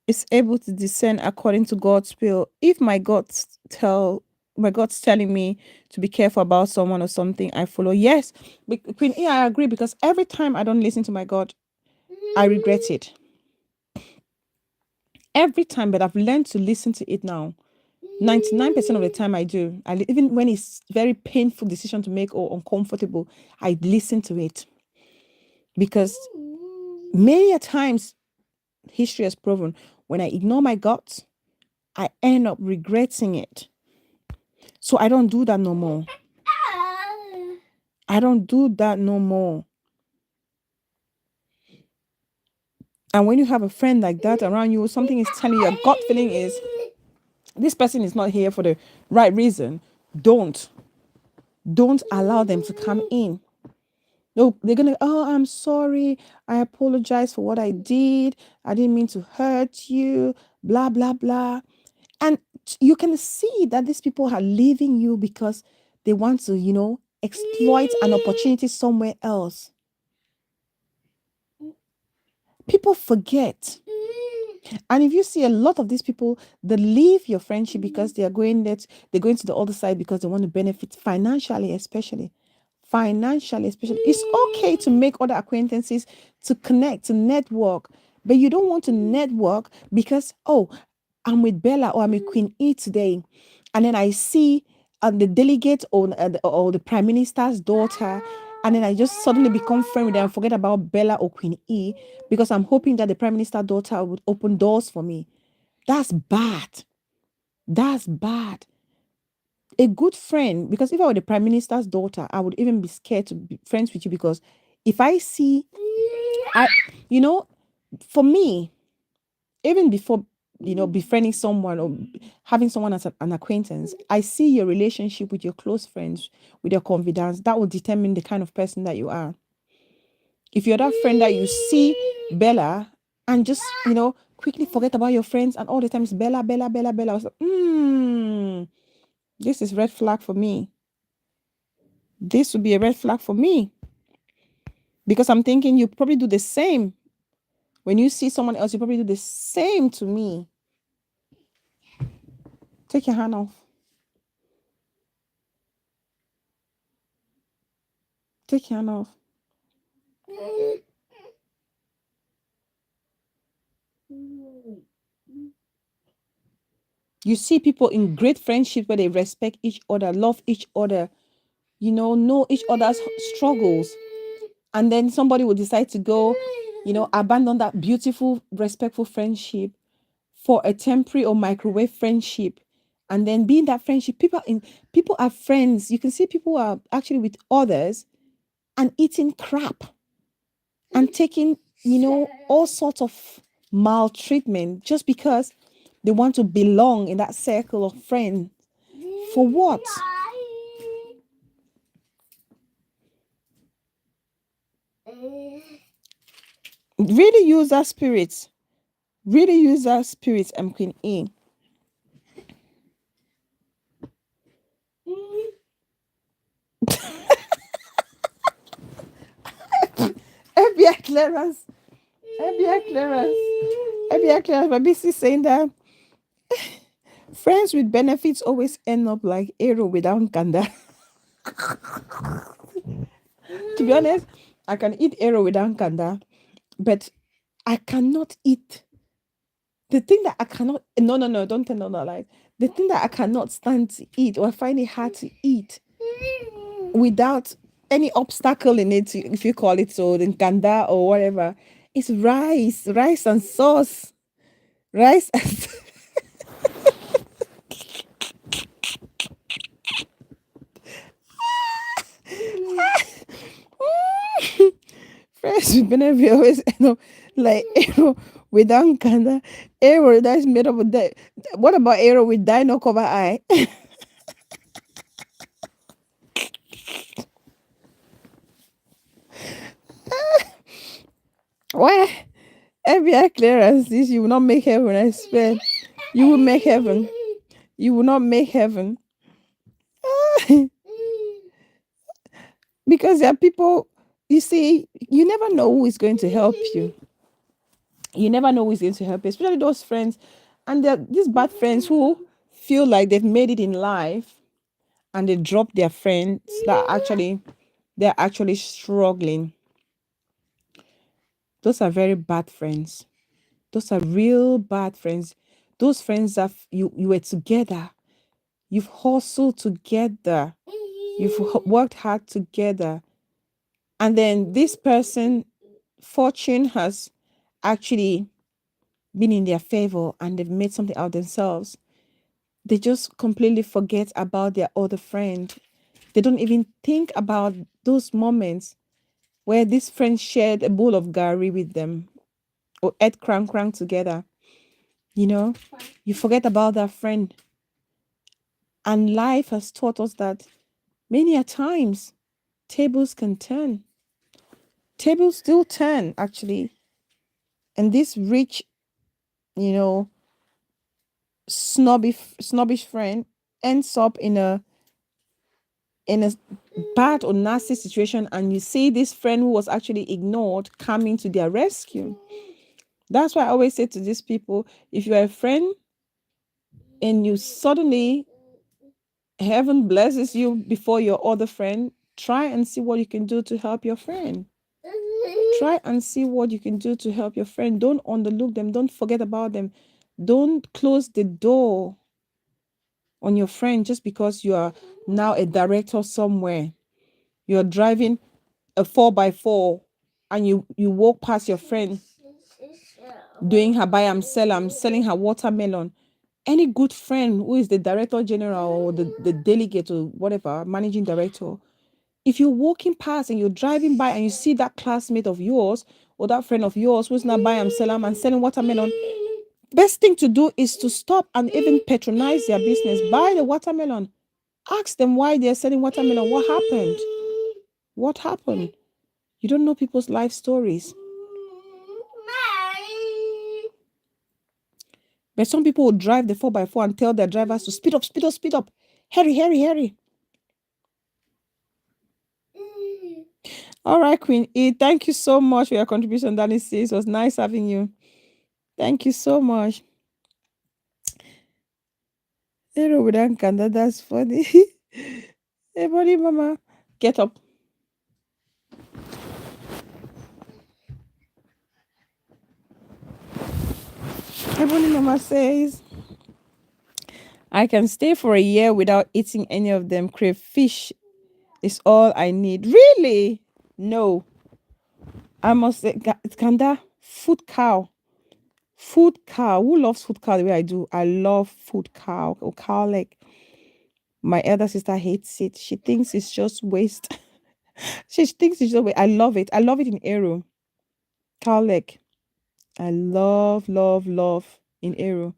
is able to discern according to God's will. If my God's telling me to be careful about someone or something, I follow. Yes, Queen E, I agree, because every time I don't listen to my God, I regret it. Every time, but I've learned to listen to it now. 99% of the time I do. Even when it's very painful decision to make or uncomfortable, I listen to it. Because many a times history has proven when I ignore my guts, I end up regretting it. So I don't do that no more. I don't do that no more. And when you have a friend like that around you, something is telling you, your gut feeling is, this person is not here for the right reason. Don't allow them to come in. No, they're gonna, oh, I'm sorry. I apologize for what I did. I didn't mean to hurt you. Blah, blah, blah. And you can see that these people are leaving you because they want to, exploit an opportunity somewhere else. People forget. And if you see a lot of these people, they leave your friendship because they're going to the other side because they want to benefit financially, especially. It's okay to make other acquaintances, to connect, to network, but you don't want to network because, oh, I'm with Bella or I'm with Queen E today, and then I see the delegate or the prime minister's daughter, and then I just suddenly become friend with them and forget about Bella or Queen E because I'm hoping that the prime minister's daughter would open doors for me. That's bad. That's bad. A good friend, because if I were the prime minister's daughter, I would even be scared to be friends with you, because if I see, for me, even before, befriending someone or having someone as an acquaintance, I see your relationship with your close friends, with your confidants. That will determine the kind of person that you are. If you're that friend that you see Bella and just, quickly forget about your friends and all the time it's Bella, Bella, Bella, Bella, I was like, this is red flag for me. This would be a red flag for me, because I'm thinking you probably do the same. When you see someone else, you probably do the same to me. Take your hand off. Take your hand off. You see people in great friendship where they respect each other, love each other, know each other's struggles. And then somebody will decide to go, abandon that beautiful, respectful friendship for a temporary or microwave friendship. And then being that friendship, people are friends. You can see people are actually with others and eating crap and taking, all sorts of maltreatment just because they want to belong in that circle of friends. For what? Really use that spirit. Really use that spirit, Queen E. FBI clearance. FBI clearance. FBI clearance. My BC saying that friends with benefits always end up like arrow without kanda. To be honest, I can eat arrow without kanda, but I cannot eat the thing that I cannot. No, don't tell no lie. The thing that I cannot stand to eat, or I find it hard to eat without any obstacle in it, if you call it so, the kanda or whatever, it's rice and sauce. Rice and Friends with benefit always end up like arrow without Kanda. Arrow that's made up of that. What about arrow with dino cover eye? Why? FBI clearance this, you will not make heaven, I swear. You will make heaven. You will not make heaven. Because there are people, you see, you never know who is going to help you. You never know who is going to help you, especially those friends. And there are these bad friends who feel like they've made it in life and they drop their friends that they're actually struggling. Those are very bad friends. Those are real bad friends. Those friends that you were together. You've hustled together. You've worked hard together. And then this person, fortune has actually been in their favor and they've made something out of themselves. They just completely forget about their other friend. They don't even think about those moments where this friend shared a bowl of gari with them or ate crank together. You know, you forget about that friend. And life has taught us that many a times tables can turn. Tables still turn, actually. And this rich, you know, snobbish friend ends up in a bad or nasty situation, and you see this friend who was actually ignored coming to their rescue. That's why I always say to these people, if you are a friend and you suddenly heaven blesses you before your other friend, try and see what you can do to help your friend. Try and see what you can do to help your friend. Don't underlook them. Don't forget about them. Don't close the door on your friend just because you are now a director somewhere. You're driving a 4x4 and you walk past your friend doing her buy and sell. I'm selling her watermelon. Any good friend who is the director general or the delegate or whatever, managing director, if you're walking past and you're driving by and you see that classmate of yours or that friend of yours who's not buying and selling watermelon, best thing to do is to stop and even patronize their business. Buy the watermelon. Ask them why they're selling watermelon. What happened? What happened? You don't know people's life stories. But some people will drive the 4x4 and tell their drivers to speed up, speed up, speed up. Hurry, hurry, hurry. All right, Queen E, thank you so much for your contribution, Danny says. It was nice having you. Thank you so much. That's funny. Hey, buddy, mama. Get up. Ebony Mama says, I can stay for a year without eating any of them. Crayfish is all I need. Really? No. I must say, Kanda, food cow. Food cow. Who loves food cow the way I do? I love food cow or cow leg. My elder sister hates it. She thinks it's just waste. She thinks it's just waste. I love it. I love it in Eru. Cow leg. I love in Eru.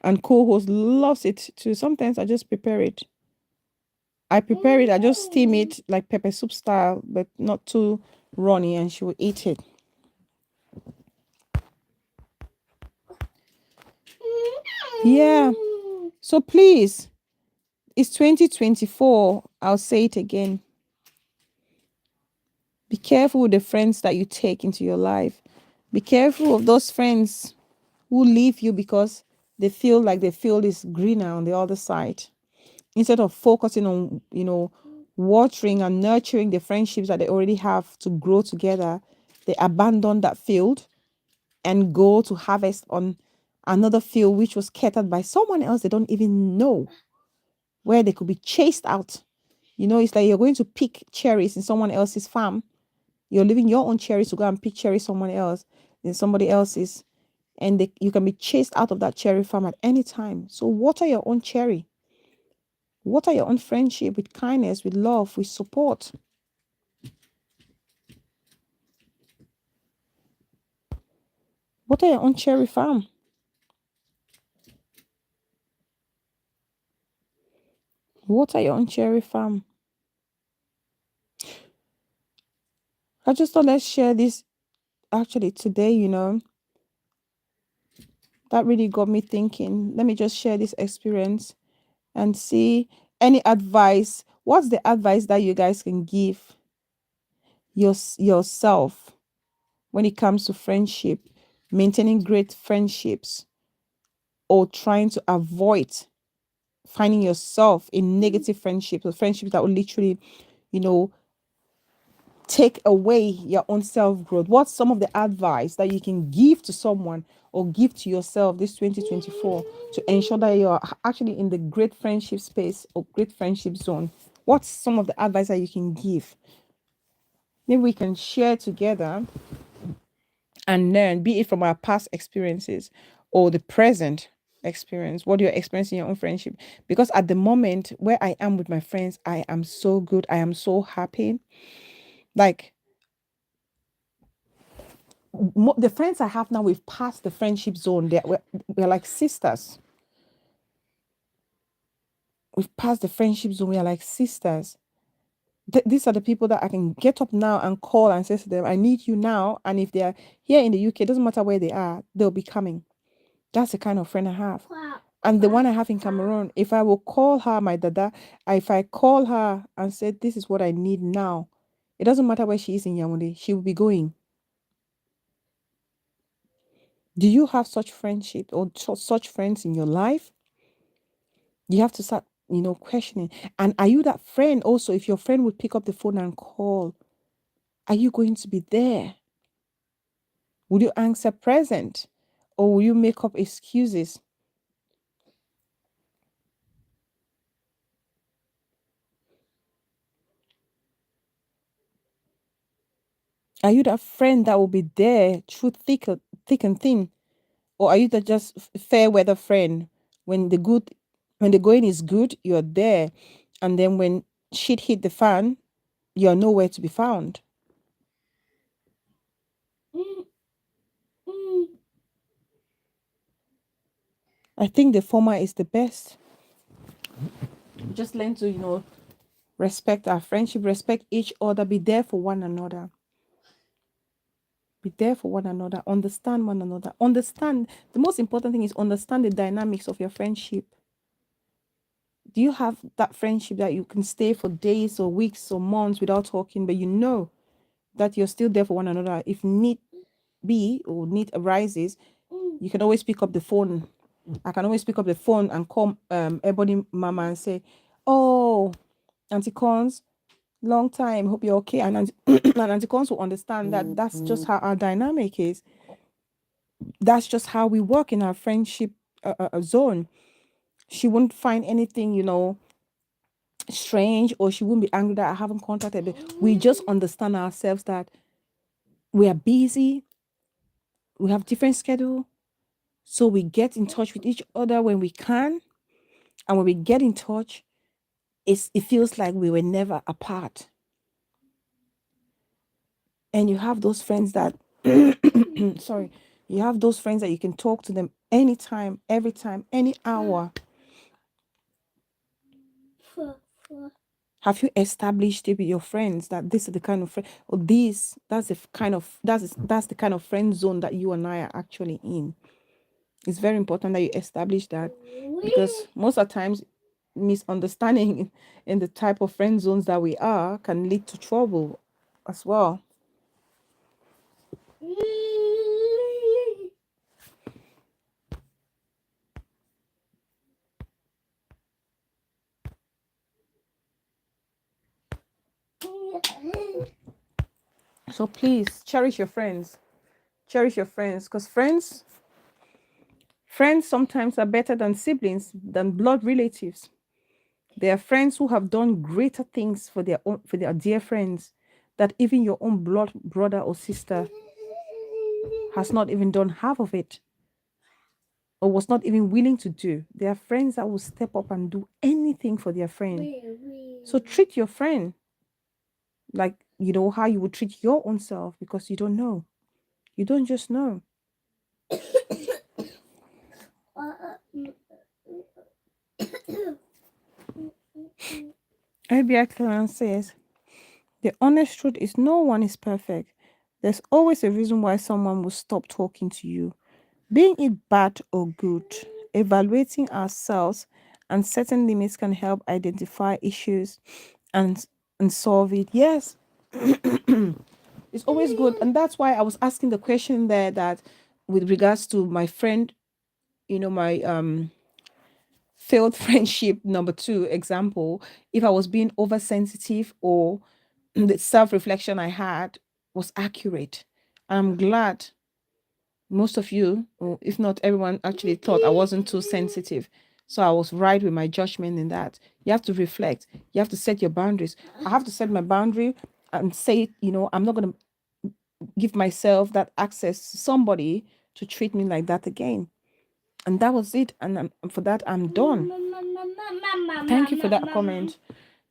And co-host loves it too. Sometimes I just prepare it. I prepare it. I just steam it like pepper soup style, but not too runny, and she will eat it. Yeah. So please, it's 2024. I'll say it again. Be careful with the friends that you take into your life. Be careful of those friends who leave you because they feel like the field is greener on the other side. Instead of focusing on, watering and nurturing the friendships that they already have to grow together, they abandon that field and go to harvest on another field which was catered by someone else they don't even know, where they could be chased out. It's like you're going to pick cherries in someone else's farm. You're leaving your own cherries to go and pick cherries someone else in somebody else's, and you can be chased out of that cherry farm at any time. So water your own cherry. Water your own friendship with kindness, with love, with support. What are your own cherry farm? What are your own cherry farm? I just thought let's share this actually today, that really got me thinking. Let me just share this experience and see any advice. What's the advice that you guys can give yourself when it comes to friendship, maintaining great friendships, or trying to avoid finding yourself in negative friendships or friendships that will literally, you know, take away your own self growth? What's some of the advice that you can give to someone or give to yourself this 2024 to ensure that you're actually in the great friendship space or great friendship zone? What's some of the advice that you can give? Maybe we can share together and learn, be it from our past experiences or the present experience, what you're experiencing in your own friendship. Because at the moment where I am with my friends, I am so good. I am so happy. Like the friends I have now, we've passed the friendship zone. We're like sisters. We've passed the friendship zone. We are like sisters. These are the people that I can get up now and call and say to them, I need you now. And if they're here in the UK, it doesn't matter where they are, they'll be coming. That's the kind of friend I have. And the one I have in Cameroon, if I will call her my dada, if I call her and say, this is what I need now, it doesn't matter where she is in Yaoundé, she will be going. Do you have such friendship or such friends in your life? You have to start, questioning. And are you that friend also? If your friend would pick up the phone and call, are you going to be there? Will you answer present? Or will you make up excuses? Are you that friend that will be there through thick and thin? Or are you the just fair weather friend? When the going is good, you're there. And then when shit hit the fan, you're nowhere to be found. I think the former is the best. Just learn to, respect our friendship, respect each other, be there for one another. Be there for one another, understand one another. Understand, the most important thing is understand the dynamics of your friendship. Do you have that friendship that you can stay for days or weeks or months without talking, but you know that you're still there for one another? If need be or need arises, you can always pick up the phone. I can always pick up the phone and call Ebony Mama and say, oh, Auntie Cons, long time, hope you're okay. And and Auntie Cons will understand that that's just how our dynamic is. That's just how we work in our friendship zone. She won't find anything, strange, or she won't be angry that I haven't contacted her. We just understand ourselves that we are busy, we have different schedule, so we get in touch with each other when we can. And when we get in touch, it feels like we were never apart. And you have those friends that sorry, you have those friends that you can talk to them anytime, every time, any hour. Have you established it with your friends that this is the kind of friend, or this that's the kind of that's the kind of friend zone that you and I are actually in? It's very important that you establish that, because most of the times misunderstanding in the type of friend zones that we are can lead to trouble as well. So please cherish your friends. Cherish your friends, because friends sometimes are better than siblings, than blood relatives. There are friends who have done greater things for their dear friends that even your own blood brother or sister has not even done half of it, or was not even willing to do. There are friends that will step up and do anything for their friend. So treat your friend like how you would treat your own self, because you don't know. You don't just know. Abia Clarence says, the honest truth is no one is perfect. There's always a reason why someone will stop talking to you. Being it bad or good, evaluating ourselves and setting limits can help identify issues and and solve it. Yes, it's always good. And that's why I was asking the question there, that with regards to my friend, my failed friendship number 2 example, if I was being oversensitive or the self-reflection I had was accurate. I'm glad most of you, or if not everyone, actually thought I wasn't too sensitive. So I was right with my judgment in that. You have to reflect. You have to set your boundaries. I have to set my boundary and say, I'm not going to give myself that access to somebody to treat me like that again. And that was it. And for that, I'm done. Thank you for that comment.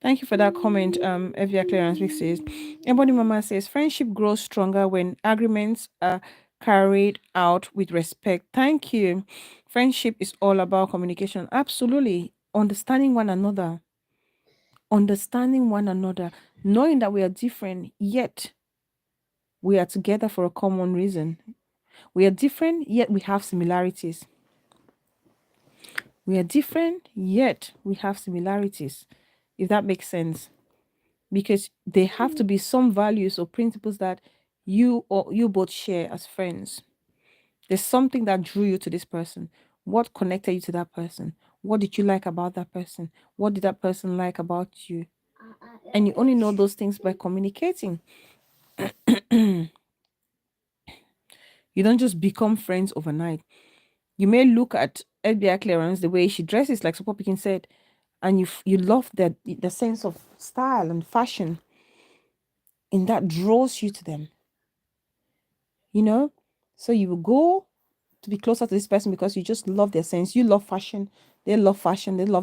Thank you for that comment, Evia Clearance Week says. Everybody Mama says, friendship grows stronger when agreements are carried out with respect. Thank you. Friendship is all about communication. Absolutely. Understanding one another. Understanding one another. Knowing that we are different, yet we are together for a common reason. We are different, yet we have similarities. We are different, yet we have similarities, if that makes sense. Because there have to be some values or principles that you both share as friends. There's something that drew you to this person. What connected you to that person? What did you like about that person? What did that person like about you? And you only know those things by communicating. You don't just become friends overnight. You may look at FBI Clearance, the way she dresses, like Super Pikin said, and you love the sense of style and fashion, and that draws you to them. So you will go to be closer to this person because you just love their sense. You love fashion, they love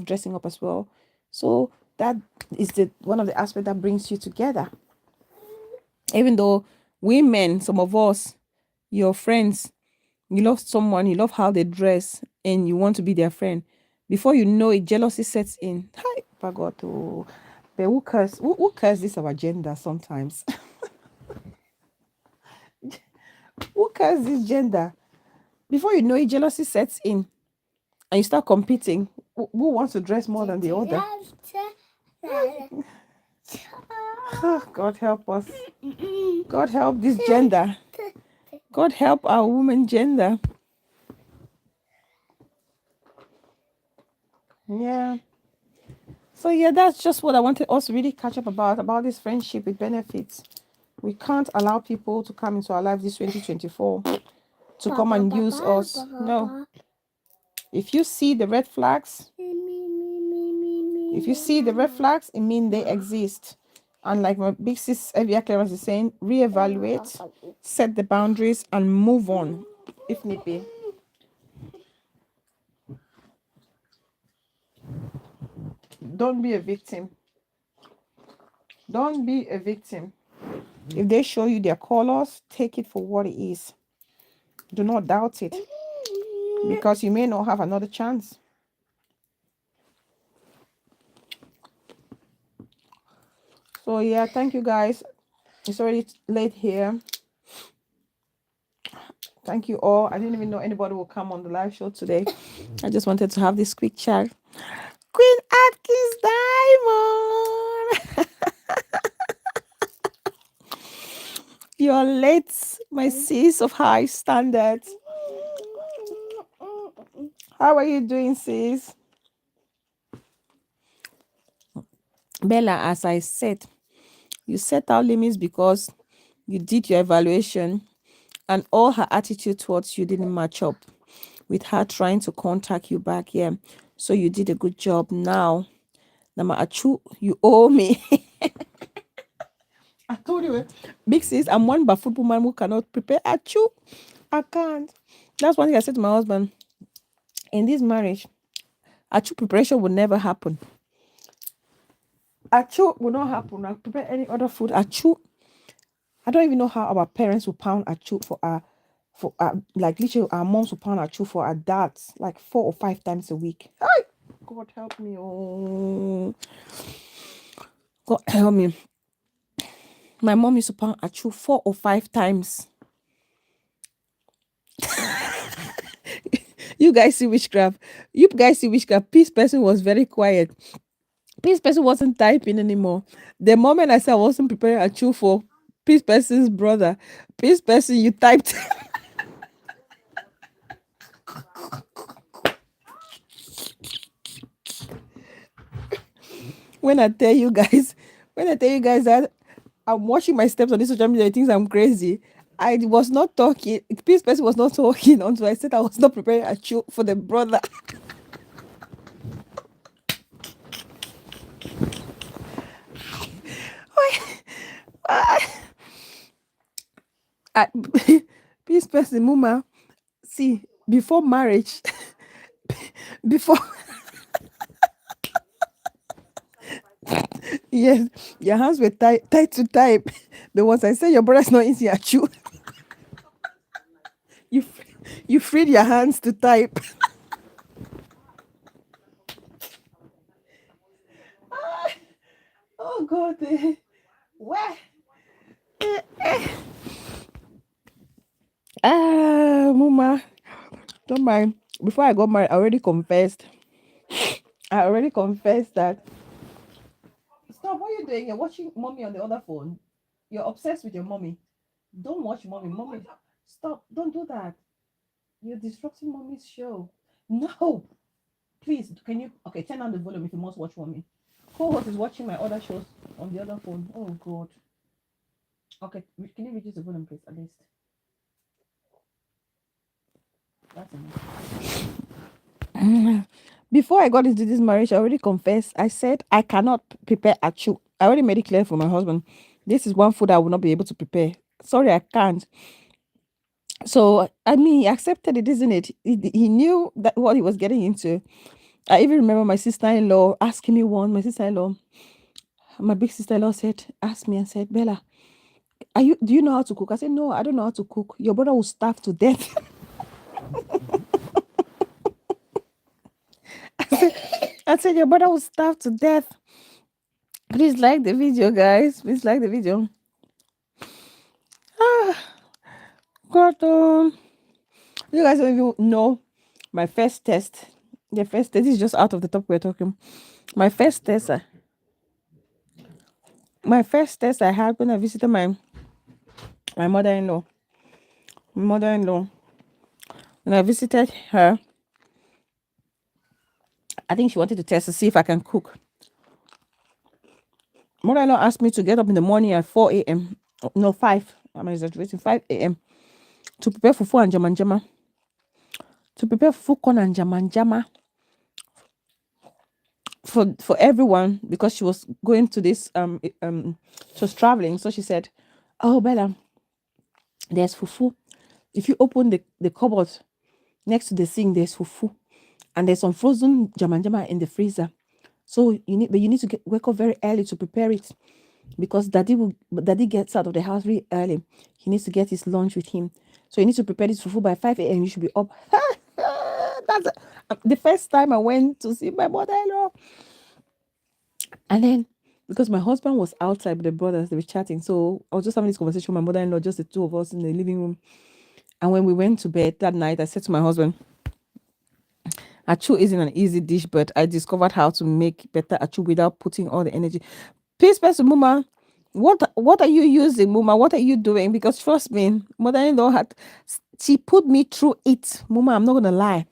dressing up as well. So that is the one of the aspects that brings you together. Even though women, some of us, your friends, you love someone, you love how they dress, and you want to be their friend. Before you know it, jealousy sets in. Hi, Pagoto. But who cares this our gender sometimes? Who cares this gender? Before you know it, jealousy sets in and you start competing. Who wants to dress more than the other? God help us. God help this gender. God help our woman gender. Yeah. So yeah, that's just what I wanted us to really catch up about this friendship with benefits. We can't allow people to come into our life this 2024 to come and use us. No. If you see the red flags, it means they exist. And like my big sis Evia Clearance is saying, reevaluate, set the boundaries, and move on if need be. Don't be a victim. Don't be a victim. If they show you their colors, take it for what it is. Do not doubt it, because you may not have another chance. So yeah, thank you guys. It's already late here. Thank you all. I didn't even know anybody will come on the live show today. I just wanted to have this quick chat. Queen Atkins Diamond. You're late, my sis of high standards. How are you doing, sis? Bella, as I said, you set out limits because you did your evaluation and all her attitude towards you didn't match up with her trying to contact you back here. So you did a good job. Now, Nama Achu, you owe me. I told you, big sis, I'm one but football man who cannot prepare. Achu, I can't. That's one thing I said to my husband. In this marriage, Achu preparation will never happen. Achu will not happen. I'll prepare any other food. Achu, I don't even know how our parents will pound achu For like literally our moms will pound achu for our dads like 4 or 5 times a week. Ay, God help me. Oh, God help me. My mom used to pound achu 4 or 5 times. You guys see witchcraft. You guys see witchcraft. Peace person was very quiet. Peace person wasn't typing anymore. The moment I said I wasn't preparing achu for peace person's brother, peace person, you typed. when I tell you guys, when I tell you guys that I'm watching my steps on this social media, it thinks I'm crazy. I was not talking. Peace person was not talking until I said I was not preparing a show for the brother. I, peace person, Muma. See, before marriage, before yes, your hands were tied to type. But once I said your brother's not easy at you, you you freed your hands to type. Oh God, where? Mama, don't mind. Before I got married, I already confessed. I already confessed that. Stop! What are you doing? You're watching mommy on the other phone. You're obsessed with your mommy. Don't watch mommy. Mommy, stop! Don't do that. You're disrupting mommy's show. No, please. Can you? Okay, turn on the volume if you must watch mommy. Co-host is watching my other shows on the other phone. Oh God. Okay, can you reduce the volume, please? At least. That's enough. Before I got into this marriage, I already confessed. I said I cannot prepare achu. I already made it clear for my husband. This is one food I will not be able to prepare. Sorry, I can't. So I mean, he accepted it, isn't it? He knew that what he was getting into. I even remember my sister-in-law asking me one. My sister-in-law, my big sister-in-law asked me and said, Bella, do you know how to cook? I said, no, I don't know how to cook. Your brother will starve to death. I said, your brother will starve to death. Please like the video, guys. Please like the video. God, you guys don't even know my first test. The first test is just out of the top we're talking. My first test, I had when I visited my mother-in-law. When I visited her, I think she wanted to test to see if I can cook. Mother-in-law asked me to get up in the morning at 4 a.m. No, 5. I'm exaggerating. 5 a.m. to prepare fufu and jamanjama. To prepare fufu corn and jamanjama for everyone, because she was going to this she was traveling. So she said, oh Bella, there's fufu. If you open the cupboard next to the sink, there's fufu, and there's some frozen jamanjama in the freezer. So you need to wake up very early to prepare it, because daddy gets out of the house really early. He needs to get his lunch with him. So you need to prepare this fufu by 5 a.m. You should be up. That's the first time I went to see my mother-in-law. And then, because my husband was outside with the brothers, they were chatting. So I was just having this conversation with my mother-in-law, just the two of us in the living room. And when we went to bed that night, I said to my husband, achu isn't an easy dish, but I discovered how to make better achu without putting all the energy. Peace, person, Muma. What are you using, Muma? What are you doing? Because trust me, mother-in-law she put me through it, Muma. I'm not gonna lie.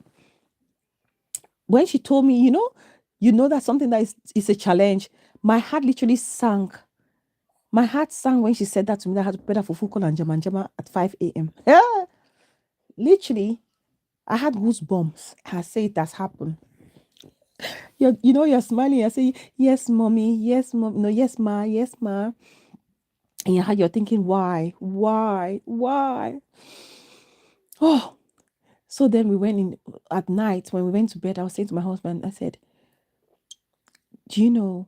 When she told me, you know that's something that is a challenge. My heart literally sank. My heart sank when she said that to me. That I had to prepare for fufu and jamanjama at 5 a.m. Yeah. Literally, I had goosebumps. I say it has happened. You're smiling. I say, yes, mommy, yes, mom, no, yes, ma, yes, ma. And you're thinking, why? Oh, so then we went in at night. When we went to bed, I was saying to my husband, I said, do you know,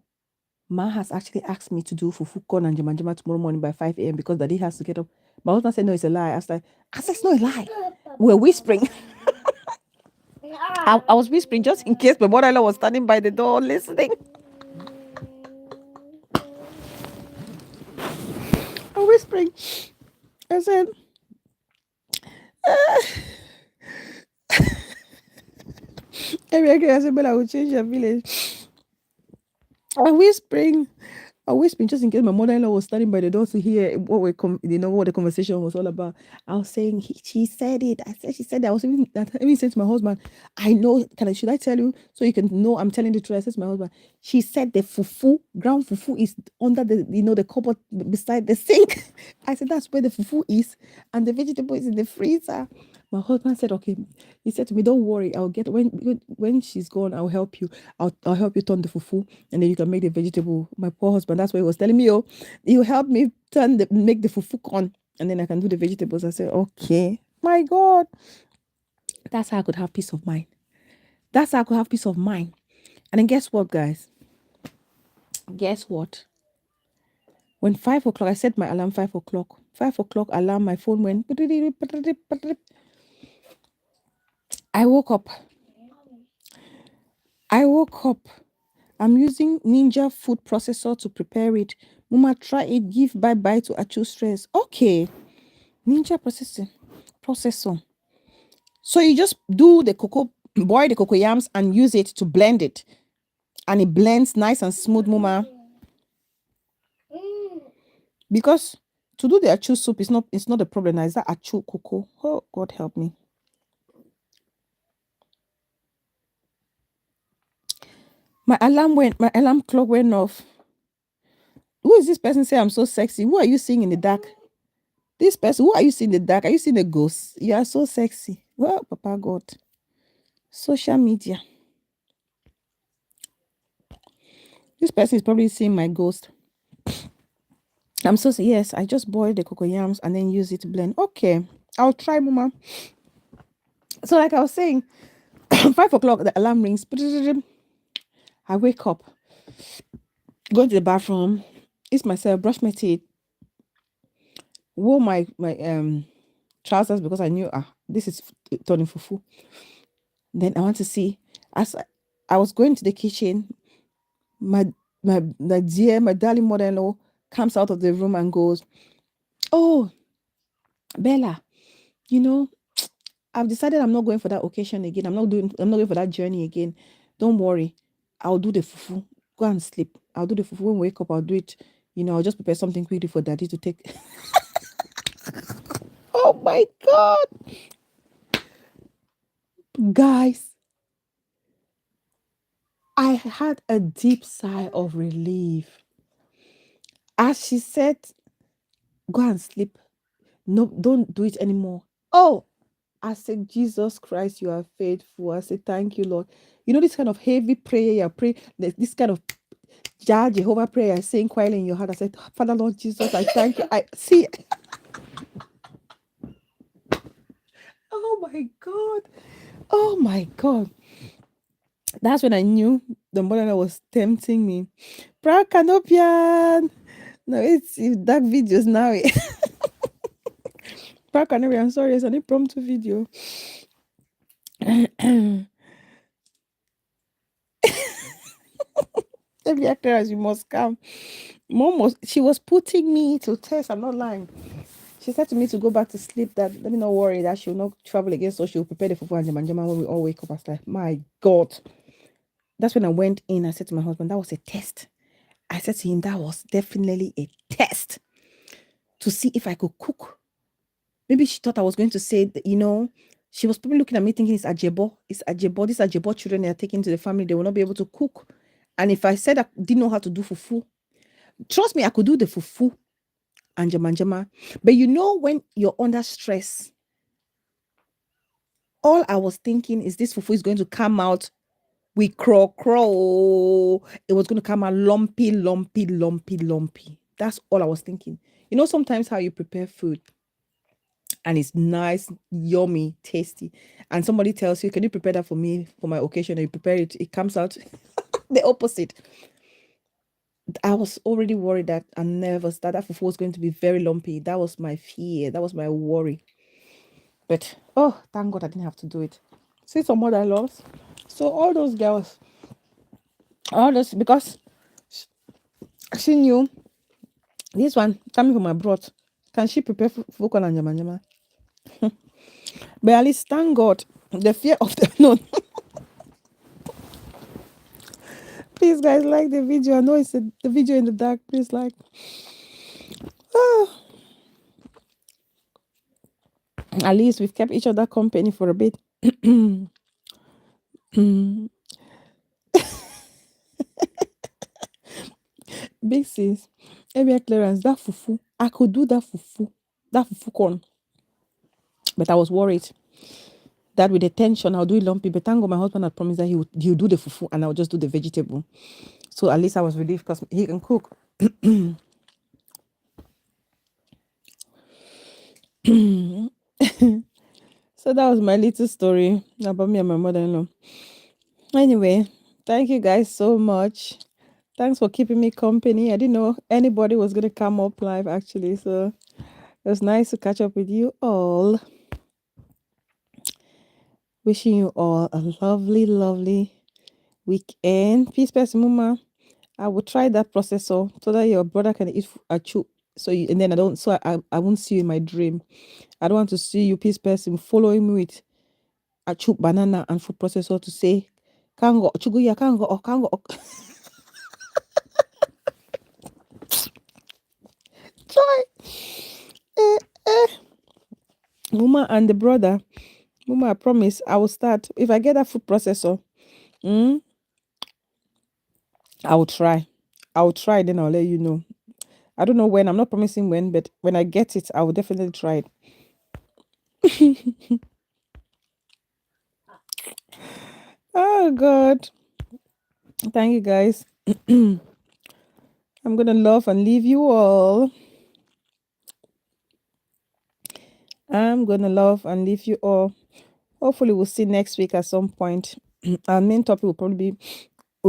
Ma has actually asked me to do fufu corn and jamanjama tomorrow morning by 5 a.m. because daddy has to get up. My husband said, no, it's a lie. I said, it's not a lie. We're whispering. I was whispering just in case my mother-in-law was standing by the door listening. I'm whispering. I said, every again, I said, but I will change your village. I'm whispering. I whispering just in case my mother-in-law was standing by the door to hear what what the conversation was all about. I was saying she said it. I said she said that. I was even saying to my husband, I know. Should I tell you so you can know I'm telling the truth? I said to my husband, she said the fufu, ground fufu is under the cupboard beside the sink. I said that's where the fufu is, and the vegetable is in the freezer. My husband said, okay. He said to me, don't worry, I'll get when she's gone, I'll help you. I'll help you turn the fufu, and then you can make the vegetable. My poor husband, that's what he was telling me. Oh, you help me make the fufu corn, and then I can do the vegetables. I said, okay. My God. That's how I could have peace of mind. That's how I could have peace of mind. And then guess what, guys? Guess what? When 5 o'clock, I set my alarm 5 o'clock. 5 o'clock alarm, my phone went. I woke up. I'm using Ninja food processor to prepare it. Mama, try it. Give bye-bye to Achu stress. Okay. Ninja processor. So you just do the boil the cocoyams and use it to blend it. And it blends nice and smooth, Mama. Because to do the Achu soup, it's not a problem. Now, is that Achu cocoa? Oh, God help me. My alarm clock went off. Who is this person say I'm so sexy? Who are you seeing in the dark? This person, who are you seeing in the dark? Are you seeing a ghost? You are so sexy. Well, Papa God. Social media. This person is probably seeing my ghost. Yes, I just boiled the cocoyams and then use it to blend. Okay, I'll try, Mama. So like I was saying, 5 o'clock, the alarm rings. I wake up, go to the bathroom, eat myself, brush my teeth, wore my trousers because I knew this is turning fufu. Then I want to see, as I was going to the kitchen, my darling mother-in-law comes out of the room and goes, oh, Bella, I've decided I'm not going for that occasion again. I'm not going for that journey again. Don't worry. I'll do the fufu. Go and sleep. I'll do the fufu. When we wake up, I'll do it. I'll just prepare something quickly for Daddy to take. Oh my God. Guys, I had a deep sigh of relief. As she said, go and sleep. No, don't do it anymore. Oh, I said, Jesus Christ, you are faithful. I said, thank you, Lord. This kind of heavy prayer you pray, this kind of Jehovah prayer saying quietly in your heart. I said, Father, Lord Jesus, I thank you. I see. Oh my God. Oh my God. That's when I knew the mother was tempting me. Prakanopian. No, it's dark videos now. Prakanopian, I'm sorry, it's an impromptu video. Every actor as you must come. She was putting me to test. I'm not lying. She said to me to go back to sleep, that let me not worry that she will not travel again, so she will prepare the fufu and jama when we all wake up. I was like, my God. That's when I went in. I said to my husband, that was a test. I said to him, that was definitely a test to see if I could cook. Maybe she thought I was going to say, she was probably looking at me thinking it's ajebo. It's ajebo. These ajebo children they are taking to the family. They will not be able to cook. And if I said I didn't know how to do fufu, trust me, I could do the fufu and jama. But when you're under stress, all I was thinking is this fufu is going to come out with crow. It was going to come out lumpy. That's all I was thinking. Sometimes how you prepare food and it's nice, yummy, tasty, and somebody tells you, can you prepare that for me for my occasion? And you prepare it, it comes out the opposite. I was already worried that I nervous that fufu was going to be very lumpy. That was my fear. That was my worry. But oh, thank God I didn't have to do it. See some mother laws. So all those girls, all those because she knew this one coming from abroad. Can she prepare fufu and nyama nyama? But at least thank God the fear of the unknown. Please guys like the video. I know it's the video in the dark. Please like. At least we've kept each other company for a bit. Big sis, area clearance, that fufu. I could do that fufu corn. But I was worried that with the tension, I'll do it lumpy. But thank God my husband had promised that he'll do the fufu and I'll just do the vegetable. So at least I was relieved because he can cook. So that was my little story about me and my mother-in-law. Anyway, thank you guys so much. Thanks for keeping me company. I didn't know anybody was going to come up live actually. So it was nice to catch up with you all. Wishing you all a lovely, lovely weekend. Peace, person, mama. I will try that processor so that your brother can eat achu. So you, and then I won't see you in my dream. I don't want to see you, peace person, following me with achu banana and food processor to say, kango chugu ya kango or kango. Try. Mama and the brother. Mama, I promise I will start. If I get that food processor, I will try. I will try, then I'll let you know. I don't know when. I'm not promising when, but when I get it, I will definitely try it. Oh God. Thank you guys. I'm gonna love and leave you all. I'm gonna love and leave you all. Hopefully we'll see next week at some point. Our main topic will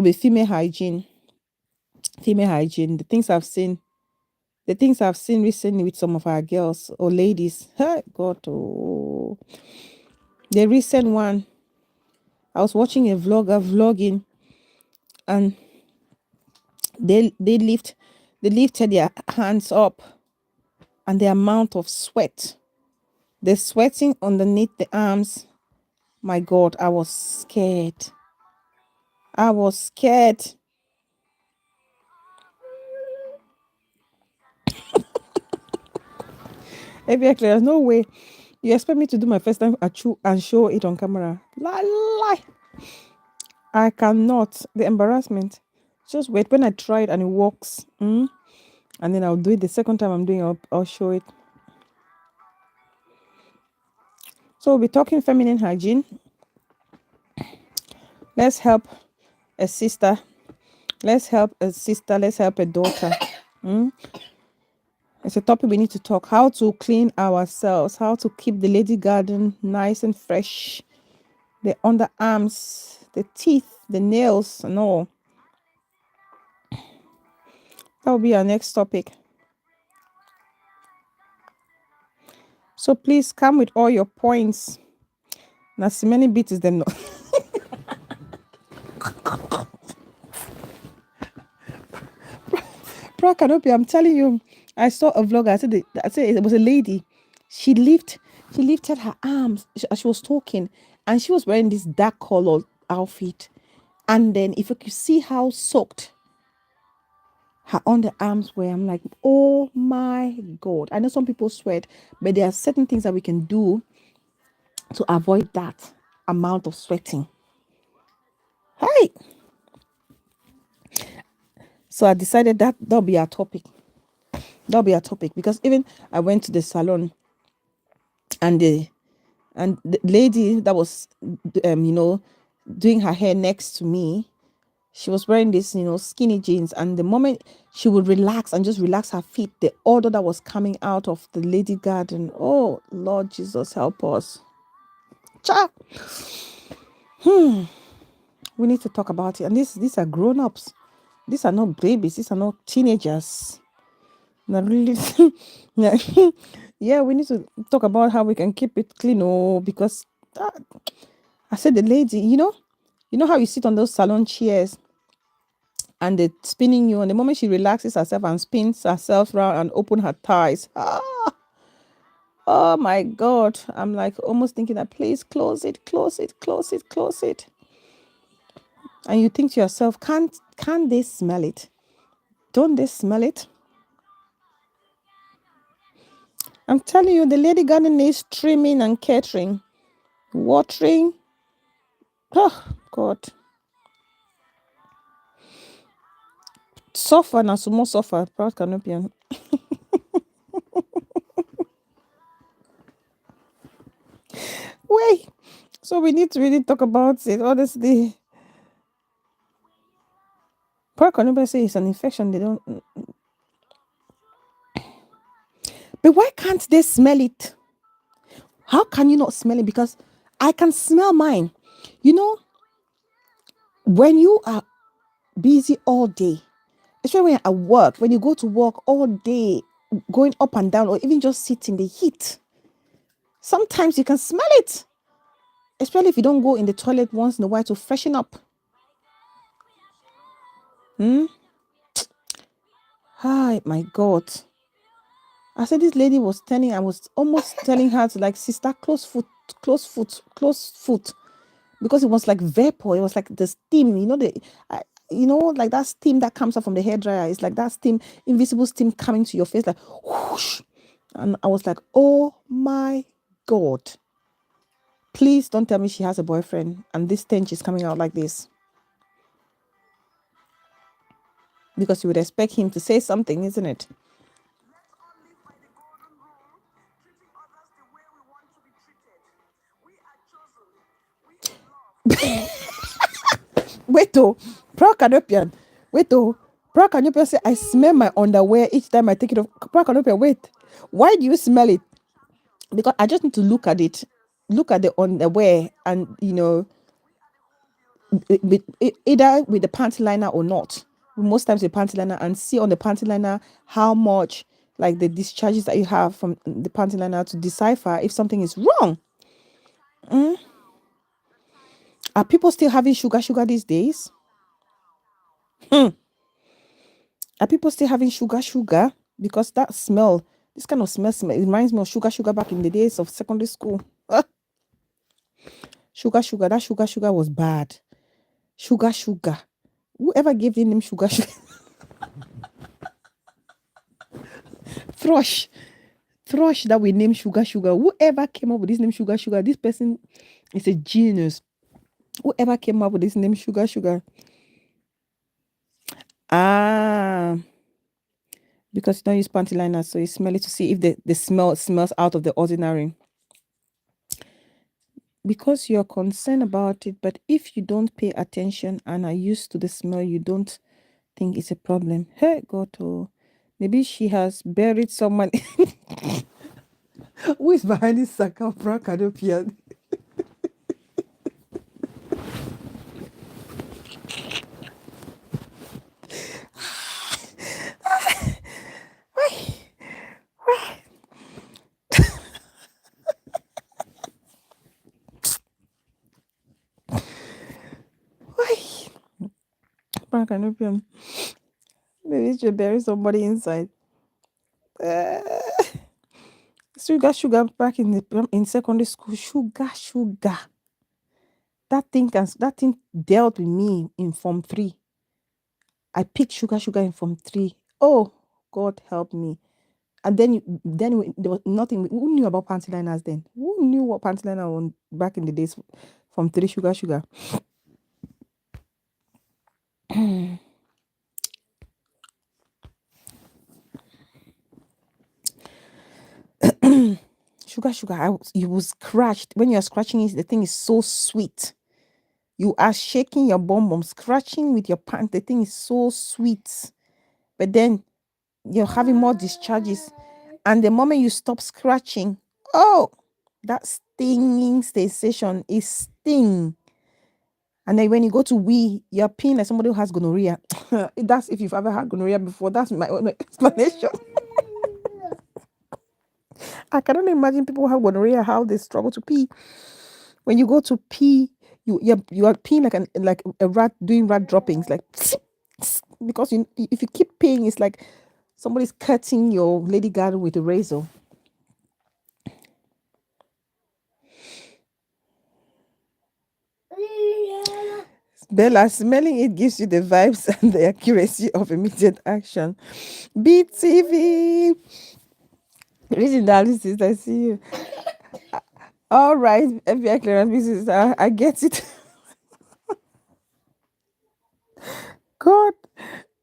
be female hygiene. Female hygiene. The things I've seen recently with some of our girls or ladies. Hey, God, oh. The recent one, I was watching a vlogger vlogging, and they lifted their hands up, and the amount of sweat, the sweating underneath the arms. My God, I was scared. I was scared. There's no way you expect me to do my first time at you and show it on camera. Lie. I cannot. The embarrassment. Just wait. When I try it and it works, and then I'll do it the second time I'm doing it, I'll show it. So we'll be talking feminine hygiene. Let's help a sister. Let's help a sister. Let's help a daughter. It's a topic we need to talk. How to clean ourselves. How to keep the lady garden nice and fresh. The underarms, the teeth, the nails, and all. That will be our next topic. So please come with all your points. Now, so many bits is them. Pra Canopy, I'm telling you, I saw a vlog. I said it was a lady. She lifted her arms as she was talking, and she was wearing this dark colored outfit. And then if you could see how soaked her underarms were, I'm like, oh my God. I know some people sweat, but there are certain things that we can do to avoid that amount of sweating. Hey. So I decided that that'll be our topic. That'll be our topic because even I went to the salon, and the lady that was doing her hair next to me, she was wearing this skinny jeans, and the moment she would relax and just relax her feet, the odor that was coming out of the lady garden, oh Lord Jesus, help us. Cha. We need to talk about it. And these are grown-ups. These are not babies. These are not teenagers. Not really. Yeah. Yeah, we need to talk about how we can keep it clean. Oh, because I said the lady, you know how you sit on those salon chairs and they're spinning you, and the moment she relaxes herself and spins herself around and open her thighs. Oh my God. I'm like almost thinking that please close it, close it, close it, close it. And you think to yourself, can't they smell it? Don't they smell it? I'm telling you, the lady garden needs trimming and catering, watering. Oh God. Suffer na sumo suffer, proud canopian. Wait. So we need to really talk about it. Honestly. Proud canopian say it's an infection. They don't. But why can't they smell it? How can you not smell it? Because I can smell mine. You know, when you are busy all day, especially when you're at work, when you go to work all day, going up and down, or even just sit in the heat, sometimes you can smell it. Especially if you don't go in the toilet once in a while to freshen up. Hi, my God. I said this lady was telling, I was almost telling her to like, sister, close foot, close foot, close foot. Because it was like vapor. It was like the steam, like that steam that comes up from the hairdryer. It's like that steam, invisible steam coming to your face, like whoosh. And I was like, oh my God. Please don't tell me she has a boyfriend and this stench is coming out like this. Because you would expect him to say something, isn't it? Let's all live by the golden rule, treating others the way we want to be treated. We are chosen. We are loved. Wait, oh, Proud Canopian. Wait, oh, Proud Canopian say, I smell my underwear each time I take it off. Proud Canopian, wait. Why do you smell it? Because I just need to look at it, look at the underwear, and either with the panty liner or not. Most times the panty liner, and see on the panty liner how much like the discharges that you have from the panty liner to decipher if something is wrong. Are people still having sugar these days? Are people still having sugar? Because that smell, this kind of smell, it reminds me of sugar back in the days of secondary school. Sugar, that sugar was bad. Sugar. Whoever gave the name sugar? Thrush that we name sugar. Whoever came up with this name sugar, this person is a genius. Whoever came up with this name sugar. Ah, because you don't use panty liners, so you smell it to see if the smell smells out of the ordinary. Because you're concerned about it, but if you don't pay attention and are used to the smell, you don't think it's a problem. Hey, God, oh, maybe she has buried someone. Who is behind this Sakafra Canopian? Canopian. Maybe she bury somebody inside. Sugar back in secondary school. Sugar. That thing dealt with me in Form 3. I picked sugar in Form 3. Oh, God help me. And then there was nothing. Who knew about panty liners then? Who knew what panty liner was back in the days? From 3 sugar. Sugar. You was scratched. When you're scratching it, the thing is so sweet. You are shaking your bum, scratching with your pants. The thing is so sweet. But then you're having more discharges. And the moment you stop scratching, oh, that stinging sensation is sting. And then when you go to we, you're peeing like somebody who has gonorrhea. That's if you've ever had gonorrhea before. That's my own explanation. I cannot imagine people who have gonorrhea how they struggle to pee. When you go to pee, you are peeing like a rat doing rat droppings, like because if you keep peeing, it's like somebody's cutting your lady garden with a razor. Bella, smelling it gives you the vibes and the accuracy of immediate action. BTV. Reading analysis, I see you. All right, FBI clearance business. I get it. God,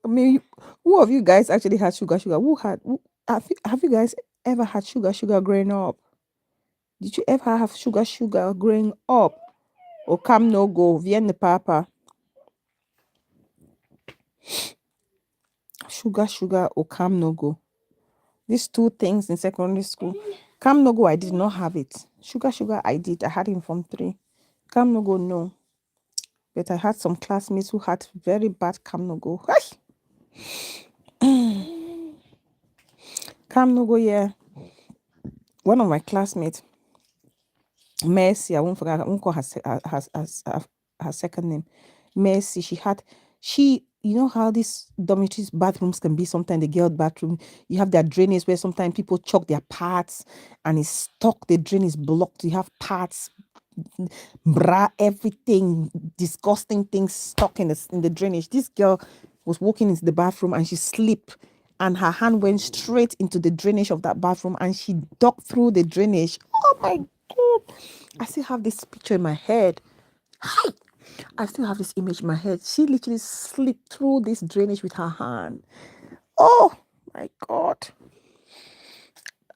I mean, who of you guys actually had sugar? Who had? Have you guys ever had sugar growing up? Did you ever have sugar growing up? Or come no go, Vienna Papa, sugar, or come no go. These two things in secondary school. Come no go, I did not have it. Sugar, I did. I had it in Form 3. Come no go, no. But I had some classmates who had very bad come no go. Come no go, yeah. One of my classmates, Mercy, I won't forget, I won't call her second name. Mercy, you know how these dormitories bathrooms can be sometimes the girl bathroom, you have their drainage where sometimes people choke their parts and it's stuck, the drain is blocked, you have parts, bra, everything, disgusting things stuck in the drainage. This girl was walking into the bathroom and she slipped and her hand went straight into the drainage of that bathroom and she dug through the drainage. Oh my God. I still have this picture in my head. Hi. I still have this image in my head. She literally slipped through this drainage with her hand. Oh my God.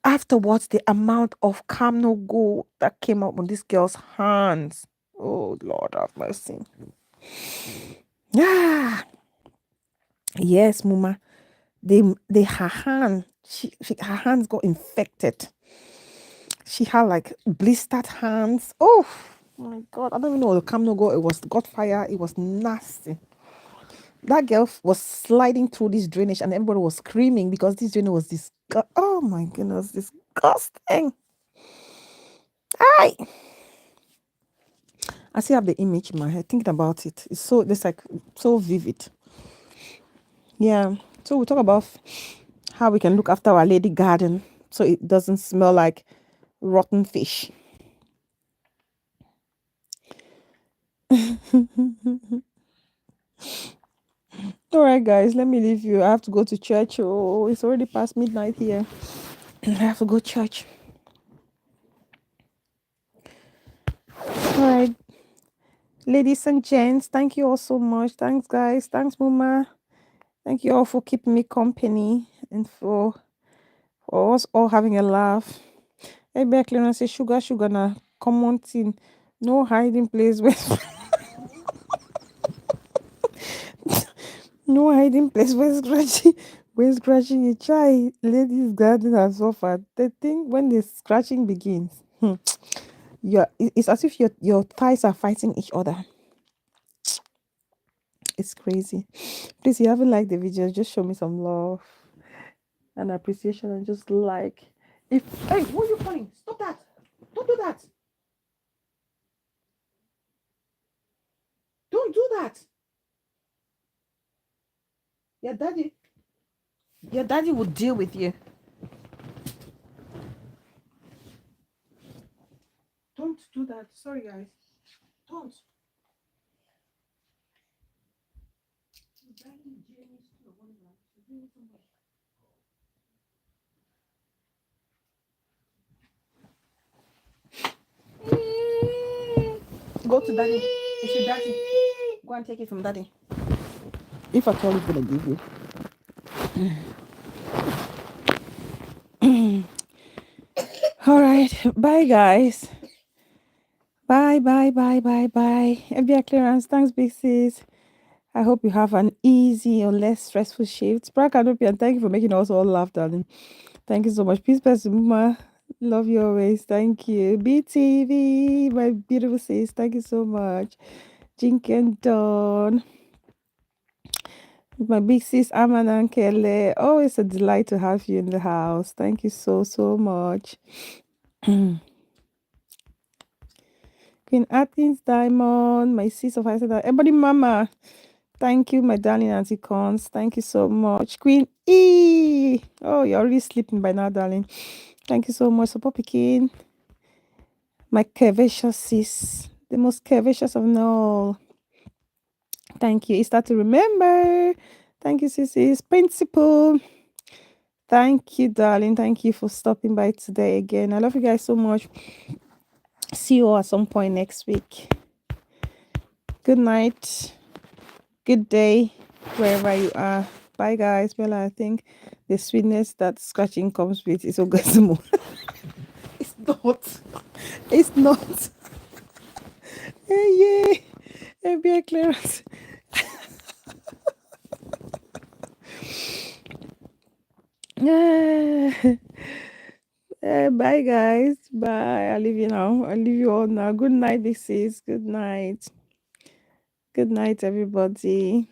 Afterwards, the amount of no go that came up on this girl's hands. Oh Lord have mercy. Yeah. Yes, Mama. Her hand, her hands got infected. She had like blistered hands. Oh my God. I don't even know what the no go. It was got fire. It was nasty. That girl was sliding through this drainage and everybody was screaming because this drainage was oh my goodness, disgusting. I still have the image in my head thinking about it. It's like so vivid. Yeah. So we talk about how we can look after our lady garden so it doesn't smell like rotten fish. All right, guys, let me leave you. I have to go to church. Oh, it's already past midnight here. I have to go to church. All right, ladies and gents, thank you all so much. Thanks, guys. Thanks, Mama. Thank you all for keeping me company and for us all having a laugh. Maybe I say sugar na common thing. No hiding place where no hiding place when scratching a child. Ladies garden has suffered. The thing when the scratching begins, it's as if your thighs are fighting each other. It's crazy. Please, if you haven't liked the video, just show me some love and appreciation and just like. Hey, who are you calling? Stop that! Don't do that! Don't do that! Your daddy will deal with you. Don't do that. Sorry, guys. Don't. Go to daddy. It's your daddy. Go and take it from daddy. If at all he's gonna give you. All right. Bye, guys. Bye. FBI clearance. Thanks, big sis. I hope you have an easy or less stressful shift. Bra Canopy, and thank you for making us all laugh, darling. Thank you so much. Peace, Pastor Muma. Love you always. Thank you. BTV, my beautiful sis. Thank you so much. Jink and Dawn. My big sis Aman and Kelly. Always a delight to have you in the house. Thank you so so much. Queen Atkins Diamond, my sis of Isaac, everybody mama. Thank you, my darling Auntie Cons. Thank you so much. Queen E. Oh, you're already sleeping by now, darling. Thank you so much. Support Pekin. My curvaceous sis. The most curvaceous of all. Thank you. It's start to remember. Thank you, sis. Principal. Thank you, darling. Thank you for stopping by today again. I love you guys so much. See you all at some point next week. Good night. Good day, wherever you are. Bye, guys. Well, I think the sweetness that scratching comes with is orgasmo. It's not. It's not. Hey, yeah. Be clearance. Bye, guys. Bye. I leave you now. I leave you all now. Good night, this is. Good night. Good night, everybody.